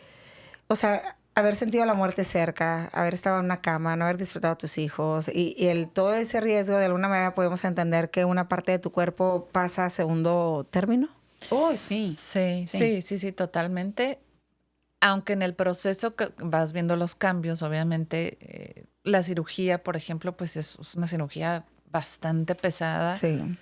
o sea, haber sentido la muerte cerca, haber estado en una cama, no haber disfrutado a tus hijos y todo ese riesgo, de alguna manera podemos entender que una parte de tu cuerpo pasa a segundo término. Oh, sí. Sí, totalmente. Aunque en el proceso que vas viendo los cambios, obviamente, la cirugía, por ejemplo, pues es una cirugía bastante pesada. Sí.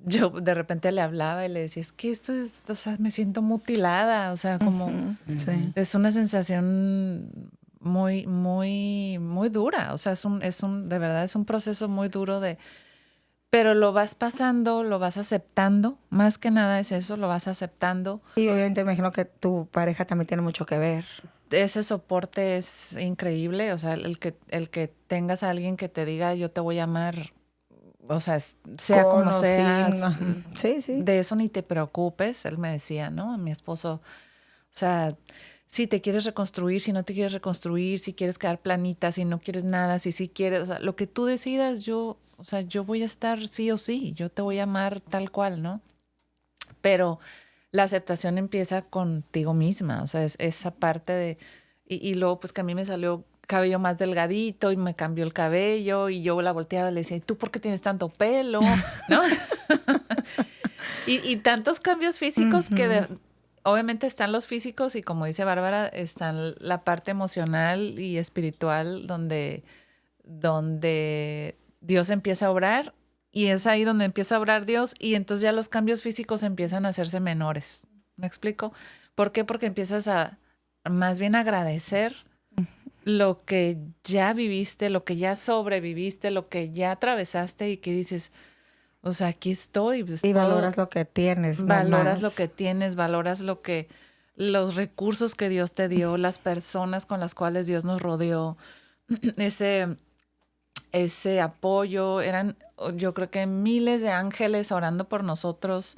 Yo de repente le hablaba y le decía, es que esto es, o sea, me siento mutilada, o sea, como Sí. es una sensación muy, muy, muy dura, o sea, de verdad es un proceso muy duro pero lo vas pasando, lo vas aceptando, más que nada es eso, lo vas aceptando. Y obviamente me imagino que tu pareja también tiene mucho que ver. Ese soporte es increíble, o sea, el que tengas a alguien que te diga, yo te voy a amar, o sea, sea Con como o seas, sin. Sí. de eso ni te preocupes, él me decía, ¿no? Mi esposo, o sea, si te quieres reconstruir, si no te quieres reconstruir, si quieres quedar planita, si no quieres nada, si quieres, o sea, lo que tú decidas, yo voy a estar sí o sí, yo te voy a amar tal cual, ¿no? Pero la aceptación empieza contigo misma, o sea, es esa parte de, y luego pues que a mí me salió cabello más delgadito y me cambió el cabello y yo la volteaba y le decía, ¿y tú por qué tienes tanto pelo? ¿No? y tantos cambios físicos que obviamente están los físicos y como dice Bárbara, están la parte emocional y espiritual donde Dios empieza a obrar y es ahí donde empieza a obrar Dios y entonces ya los cambios físicos empiezan a hacerse menores. ¿Me explico? ¿Por qué? Porque empiezas a más bien agradecer lo que ya viviste, lo que ya sobreviviste, lo que ya atravesaste y que dices, o sea, aquí estoy. Pues, y valoras lo que tienes. Valoras lo que tienes, valoras los recursos que Dios te dio, las personas con las cuales Dios nos rodeó, ese apoyo. Yo creo que miles de ángeles orando por nosotros,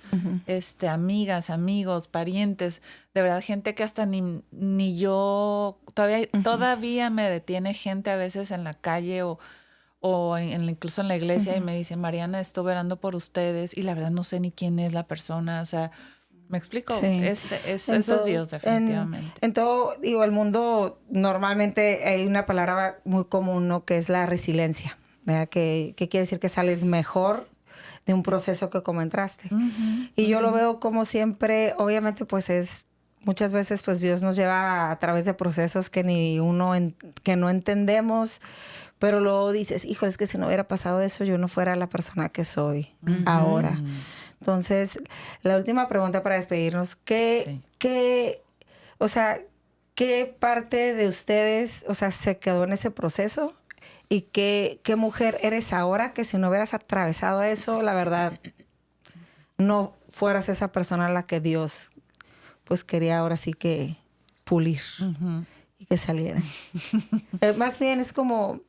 amigas, amigos, parientes, de verdad, gente que hasta ni yo, todavía me detiene gente a veces en la calle o incluso en la iglesia y me dice, Mariana, estuve orando por ustedes y la verdad no sé ni quién es la persona, o sea, ¿me explico? Sí. Eso es Dios, definitivamente. En todo, digo, el mundo, normalmente hay una palabra muy común, ¿no? Que es la resiliencia, ¿verdad? Que quiere decir que sales mejor de un proceso que como entraste. Y yo lo veo como siempre, obviamente, pues muchas veces pues Dios nos lleva a través de procesos que que no entendemos, pero luego dices, híjole, es que si no hubiera pasado eso, yo no fuera la persona que soy ahora. Entonces, la última pregunta para despedirnos, ¿qué parte de ustedes, o sea, se quedó en ese proceso? ¿Y qué mujer eres ahora que si no hubieras atravesado eso, la verdad, no fueras esa persona a la que Dios, pues, quería ahora sí que pulir y que saliera? Más bien es como,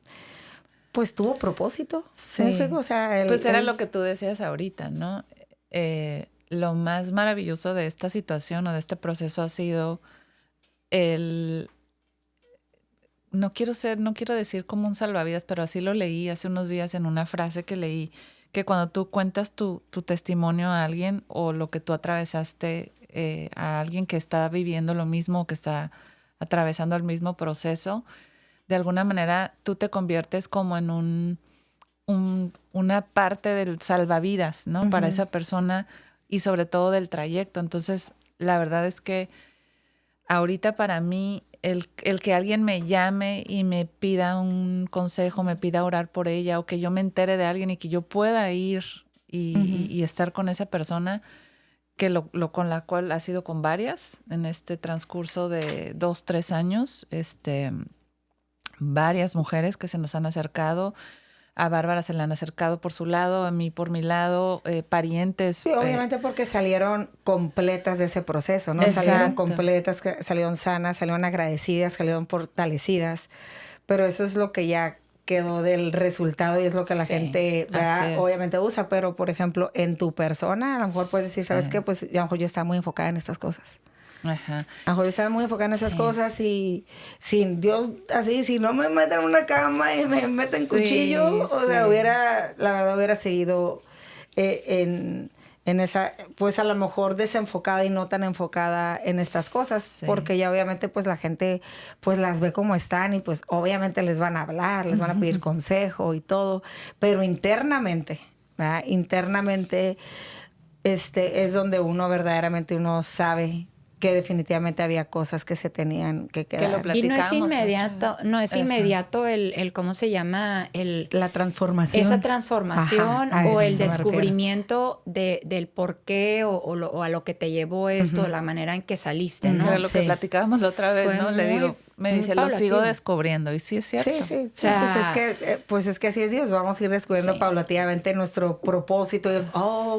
pues, tuvo propósito. Sí. O sea, pues era lo que tú decías ahorita, ¿no? Lo más maravilloso de esta situación o de este proceso ha sido no quiero decir como un salvavidas, pero así lo leí hace unos días en una frase que leí, que cuando tú cuentas tu testimonio a alguien o lo que tú atravesaste a alguien que está viviendo lo mismo o que está atravesando el mismo proceso, de alguna manera tú te conviertes como en una parte del salvavidas, ¿no? Para esa persona y sobre todo del trayecto. Entonces, la verdad es que ahorita para mí el que alguien me llame y me pida un consejo, me pida orar por ella o que yo me entere de alguien y que yo pueda ir y estar con esa persona que con la cual ha sido con varias en este transcurso de 2, 3 años, varias mujeres que se nos han acercado. A Bárbara se le han acercado por su lado, a mí por mi lado, parientes. Sí, obviamente porque salieron completas de ese proceso, ¿no? Exacto. Salieron completas, salieron sanas, salieron agradecidas, salieron fortalecidas, pero eso es lo que ya quedó del resultado y es lo que la gente, ¿verdad? Obviamente usa, pero por ejemplo, en tu persona, a lo mejor puedes decir, ¿sabes qué? Pues a lo mejor yo estaba muy enfocada en estas cosas. Ajá. A lo mejor yo estaba muy enfocada en esas cosas y sin Dios, así, si no me meten en una cama y me meten cuchillo, o sea, la verdad hubiera seguido en esa, pues a lo mejor desenfocada y no tan enfocada en estas cosas, porque ya obviamente pues la gente pues las ve como están y pues obviamente les van a hablar, les van a pedir consejo y todo, pero internamente, ¿verdad? Internamente es donde uno sabe que definitivamente había cosas que se tenían que quedar. Que lo platicamos. Y no es inmediato, el ¿cómo se llama? La transformación. Esa transformación. Ajá, o el descubrimiento del por qué o a lo que te llevó esto, la manera en que saliste, ¿no? Era lo que platicábamos la otra vez, ¿no? Le digo, me dice, lo sigo descubriendo. Y sí es cierto. Sí. O sea, pues es que así es Dios. Vamos a ir descubriendo paulatinamente nuestro propósito.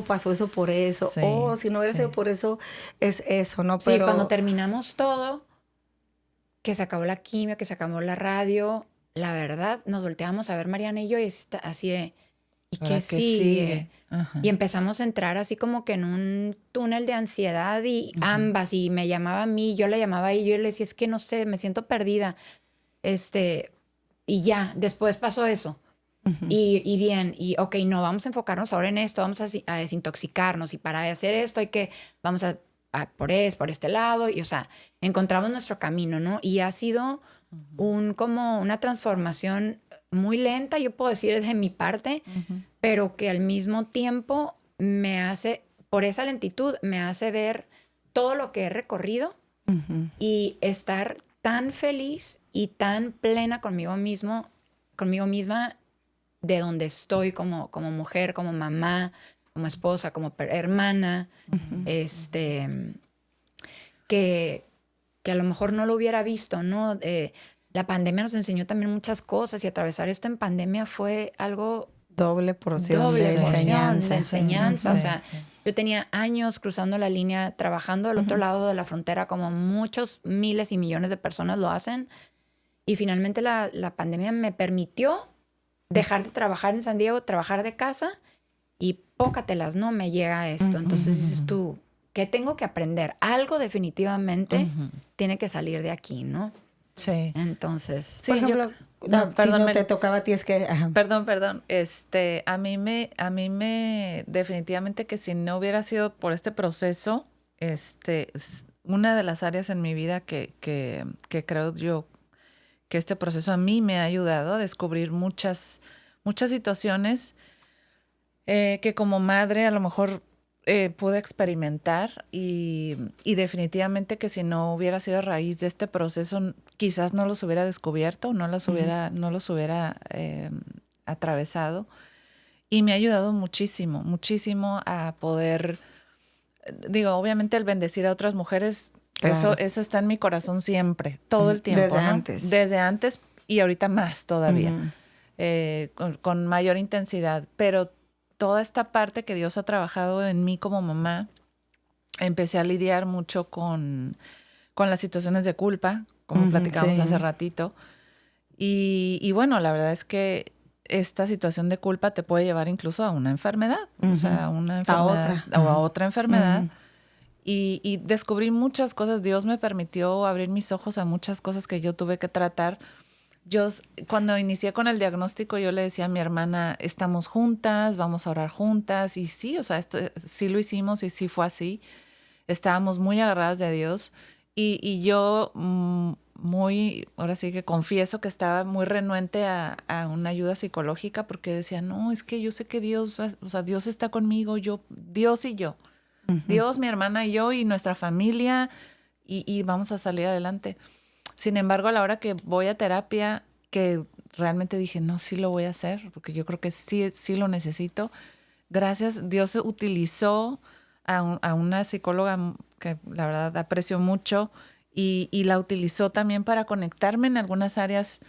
Pasó eso por eso. Si no hubiera sido por eso, es eso, ¿no? Sí, cuando terminamos todo, que se acabó la quimio, que se acabó la radio, la verdad, nos volteamos a ver Mariana y yo y así de, ¿y qué sigue? Y empezamos a entrar así como que en un túnel de ansiedad y ambas, y me llamaba a mí, yo la llamaba y yo le decía, es que no sé, me siento perdida. Y ya, después pasó eso. Y bien, y ok, no, vamos a enfocarnos ahora en esto, vamos a desintoxicarnos y para hacer esto vamos a por este lado, y o sea, encontramos nuestro camino, ¿no? Y ha sido como una transformación muy lenta, yo puedo decir de mi parte, pero que al mismo tiempo por esa lentitud, me hace ver todo lo que he recorrido y estar tan feliz y tan plena conmigo misma, de donde estoy como mujer, como mamá, como esposa, como hermana, que a lo mejor no lo hubiera visto, ¿no? La pandemia nos enseñó también muchas cosas y atravesar esto en pandemia fue algo... Doble porción de enseñanza. O sea, yo tenía años cruzando la línea, trabajando del otro lado de la frontera, como muchos miles y millones de personas lo hacen. Y finalmente la pandemia me permitió dejar de trabajar en San Diego, trabajar de casa, y pócatelas, ¿no? Me llega esto. Entonces dices tú, ¿qué tengo que aprender? Algo definitivamente tiene que salir de aquí, ¿no? Sí. Entonces... Por ejemplo... perdón, te tocaba a ti, es que... Perdón. A mí me definitivamente que si no hubiera sido por este proceso, una de las áreas en mi vida que creo yo que este proceso a mí me ha ayudado a descubrir muchas situaciones que como madre a lo mejor pude experimentar y definitivamente que si no hubiera sido a raíz de este proceso, quizás no los hubiera descubierto, no los hubiera atravesado. Y me ha ayudado muchísimo a poder, digo, obviamente el bendecir a otras mujeres, claro. Eso está en mi corazón siempre, todo el tiempo. Desde ¿no? antes. Desde antes y ahorita más todavía, con mayor intensidad. Pero toda esta parte que Dios ha trabajado en mí como mamá, empecé a lidiar mucho con las situaciones de culpa, como platicamos hace ratito. Y bueno, la verdad es que esta situación de culpa te puede llevar incluso a una enfermedad, o sea, una enfermedad o a otra enfermedad. Y descubrí muchas cosas. Dios me permitió abrir mis ojos a muchas cosas que yo tuve que tratar. Cuando inicié con el diagnóstico, yo le decía a mi hermana, estamos juntas, vamos a orar juntas. Y sí, o sea, esto sí lo hicimos y sí fue así. Estábamos muy agarradas de Dios. Y yo ahora sí que confieso que estaba muy renuente a una ayuda psicológica porque decía, no, es que yo sé que Dios está conmigo, Dios y yo. Dios, mi hermana y yo y nuestra familia y vamos a salir adelante. Sin embargo, a la hora que voy a terapia, que realmente dije, no, sí lo voy a hacer, porque yo creo que sí lo necesito, gracias, Dios utilizó a una psicóloga que la verdad aprecio mucho y la utilizó también para conectarme en algunas áreas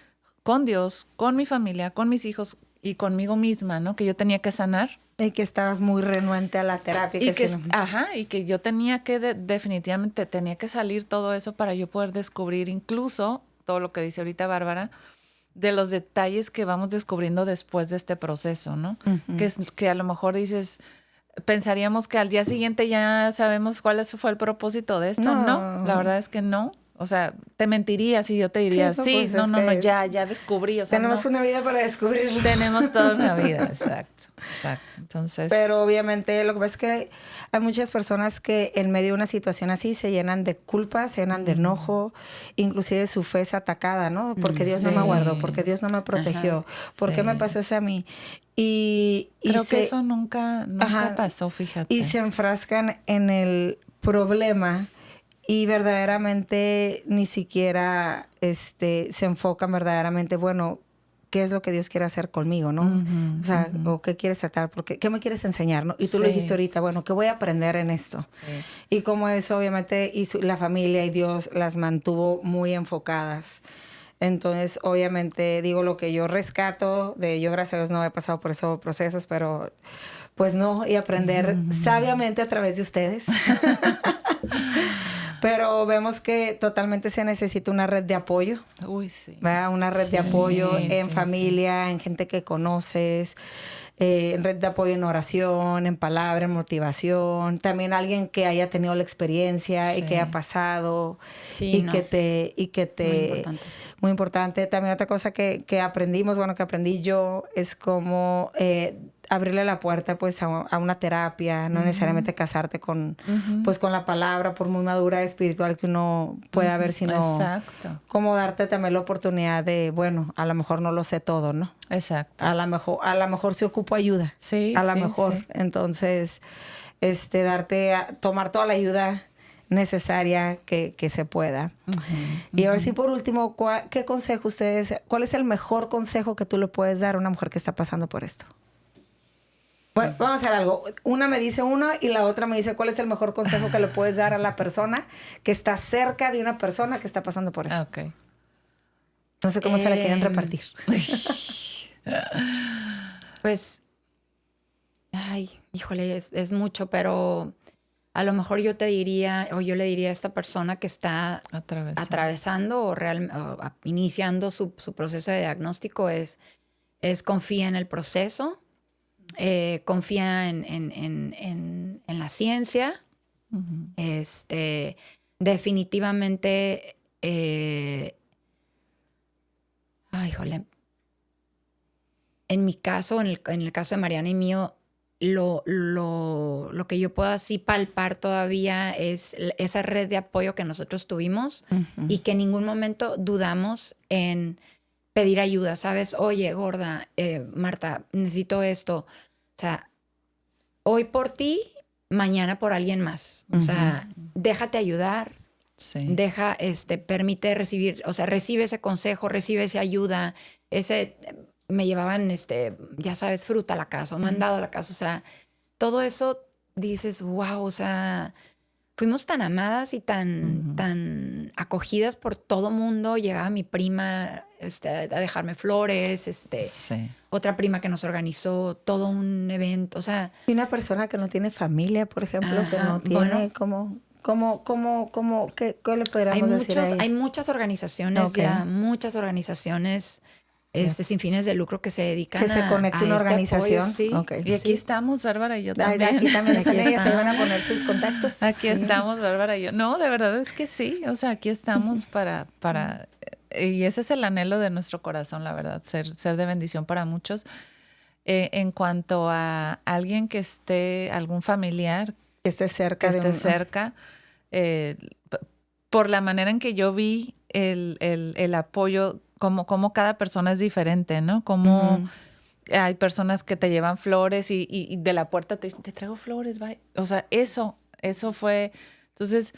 con Dios, con mi familia, con mis hijos y conmigo misma, ¿no? Que yo tenía que sanar. Y que estabas muy renuente a la terapia. Y que yo tenía que, definitivamente, tenía que salir todo eso para yo poder descubrir incluso todo lo que dice ahorita Bárbara, de los detalles que vamos descubriendo después de este proceso, ¿no? Uh-huh. Que a lo mejor dices, pensaríamos que al día siguiente ya sabemos cuál fue el propósito de esto. No, la verdad es que no. O sea, te mentiría si yo te diría, ya descubrí. O sea, tenemos una vida para descubrirlo. Tenemos toda una vida, exacto. Entonces. Pero obviamente lo que pasa es que hay muchas personas que en medio de una situación así se llenan de culpa, se llenan de enojo, inclusive su fe es atacada, ¿no? Porque Dios no me guardó, porque Dios no me protegió, ¿por qué me pasó eso a mí? Creo que eso nunca pasó, fíjate. Y se enfrascan en el problema. Y verdaderamente ni siquiera se enfocan verdaderamente, bueno, ¿qué es lo que Dios quiere hacer conmigo, no? Uh-huh, o sea, o ¿qué quieres tratar? ¿Qué me quieres enseñar, no? Y tú lo dijiste ahorita, bueno, ¿qué voy a aprender en esto? Sí. Y como eso, obviamente, la familia y Dios las mantuvo muy enfocadas. Entonces, obviamente, digo, lo que yo rescato yo, gracias a Dios, no he pasado por esos procesos, pero pues no, y aprender sabiamente a través de ustedes. Pero vemos que totalmente se necesita una red de apoyo. Uy, sí. ¿Verdad? Una red de apoyo en familia, en gente que conoces, en red de apoyo en oración, en palabra, en motivación. También alguien que haya tenido la experiencia y que haya pasado que te muy importante. También otra cosa que aprendimos, que aprendí yo, es como abrirle la puerta pues a una terapia, no necesariamente casarte con pues con la palabra, por muy madura espiritual que uno pueda ver, sino como darte también la oportunidad de, bueno, a lo mejor no lo sé todo, ¿no? Exacto. A lo mejor se ocupa ayuda. Sí, a lo mejor. Sí. Entonces, tomar toda la ayuda necesaria que se pueda. Y ahora sí, por último, ¿qué consejo cuál es el mejor consejo que tú le puedes dar a una mujer que está pasando por esto? Bueno, vamos a hacer algo. Una me dice uno y la otra me dice cuál es el mejor consejo que le puedes dar a la persona que está cerca de una persona que está pasando por eso. Okay. No sé cómo se la quieren repartir. Pues, híjole, es mucho, pero a lo mejor yo le diría a esta persona que está atravesando o iniciando su proceso de diagnóstico es confía en el proceso. Confía en la ciencia. Definitivamente híjole, en mi caso, en el caso de Mariana y mío, lo que yo puedo así palpar todavía es esa red de apoyo que nosotros tuvimos y que en ningún momento dudamos en pedir ayuda, ¿sabes? Oye, gorda, Marta, necesito esto. O sea, hoy por ti, mañana por alguien más. O sea, déjate ayudar. Sí. Permite recibir, o sea, recibe ese consejo, recibe esa ayuda. Me llevaban, ya sabes, fruta a la casa, o mandado a la casa. O sea, todo eso dices, wow, o sea, fuimos tan amadas y tan acogidas por todo mundo. Llegaba mi prima a dejarme flores, otra prima que nos organizó todo un evento, o sea. Y una persona que no tiene familia, por ejemplo, que no tiene ¿qué le podríamos decir ahí? Hay muchas organizaciones muchas organizaciones sin fines de lucro que se dedican que se conecte una organización. Apoyo, sí. Okay. Y aquí estamos, Bárbara y yo también. Aquí también están ellas, se van a poner sus contactos. Aquí estamos, Bárbara y yo. No, de verdad es que sí. O sea, aquí estamos para y ese es el anhelo de nuestro corazón, la verdad, ser de bendición para muchos. En cuanto a alguien que algún familiar que esté cerca, por la manera en que yo vi el apoyo, como cada persona es diferente, ¿no? Como hay personas que te llevan flores y de la puerta te dicen, te traigo flores, bye. O sea, eso fue. Entonces,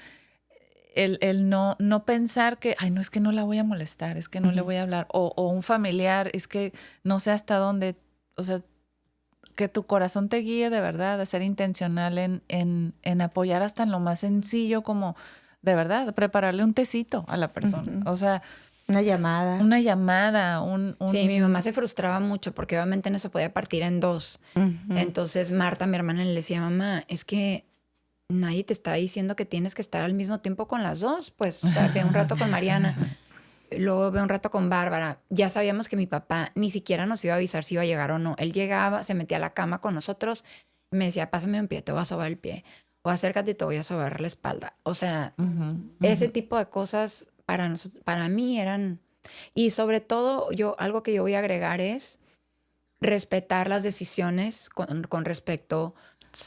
el no pensar que, no, es que no la voy a molestar, es que no le voy a hablar. O un familiar, es que no sé hasta dónde. O sea, que tu corazón te guíe de verdad, de ser intencional en apoyar hasta en lo más sencillo, como de verdad, prepararle un tecito a la persona. O sea, una llamada. Una llamada, Sí, mi mamá se frustraba mucho porque obviamente en eso podía partir en dos. Entonces Marta, mi hermana, le decía, mamá, es que nadie te está diciendo que tienes que estar al mismo tiempo con las dos. Pues, o sea, ve un rato con Mariana, luego ve un rato con Bárbara. Ya sabíamos que mi papá ni siquiera nos iba a avisar si iba a llegar o no. Él llegaba, se metía a la cama con nosotros y me decía, pásame un pie, te voy a sobar el pie. O acércate y te voy a sobar la espalda. O sea, ese tipo de cosas para mí eran... Y sobre todo, algo que yo voy a agregar es respetar las decisiones con respecto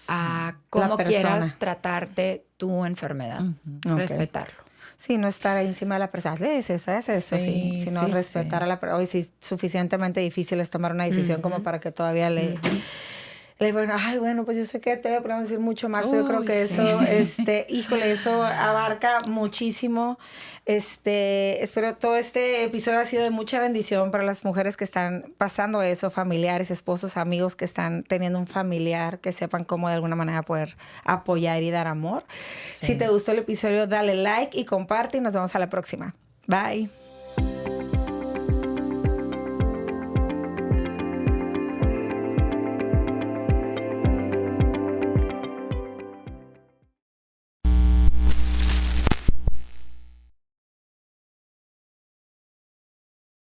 a cómo quieras tratarte tu enfermedad. Respetarlo. Sí, no estar ahí encima de la persona. Haz eso, sí. Sino respetar a la persona. Hoy sí, suficientemente difícil es tomar una decisión como para que todavía le bueno, pues yo sé que te voy a decir mucho más, pero yo creo que eso, híjole, eso abarca muchísimo. Espero todo este episodio ha sido de mucha bendición para las mujeres que están pasando eso, familiares, esposos, amigos que están teniendo un familiar, que sepan cómo de alguna manera poder apoyar y dar amor. Sí. Si te gustó el episodio, dale like y comparte y nos vemos a la próxima. Bye.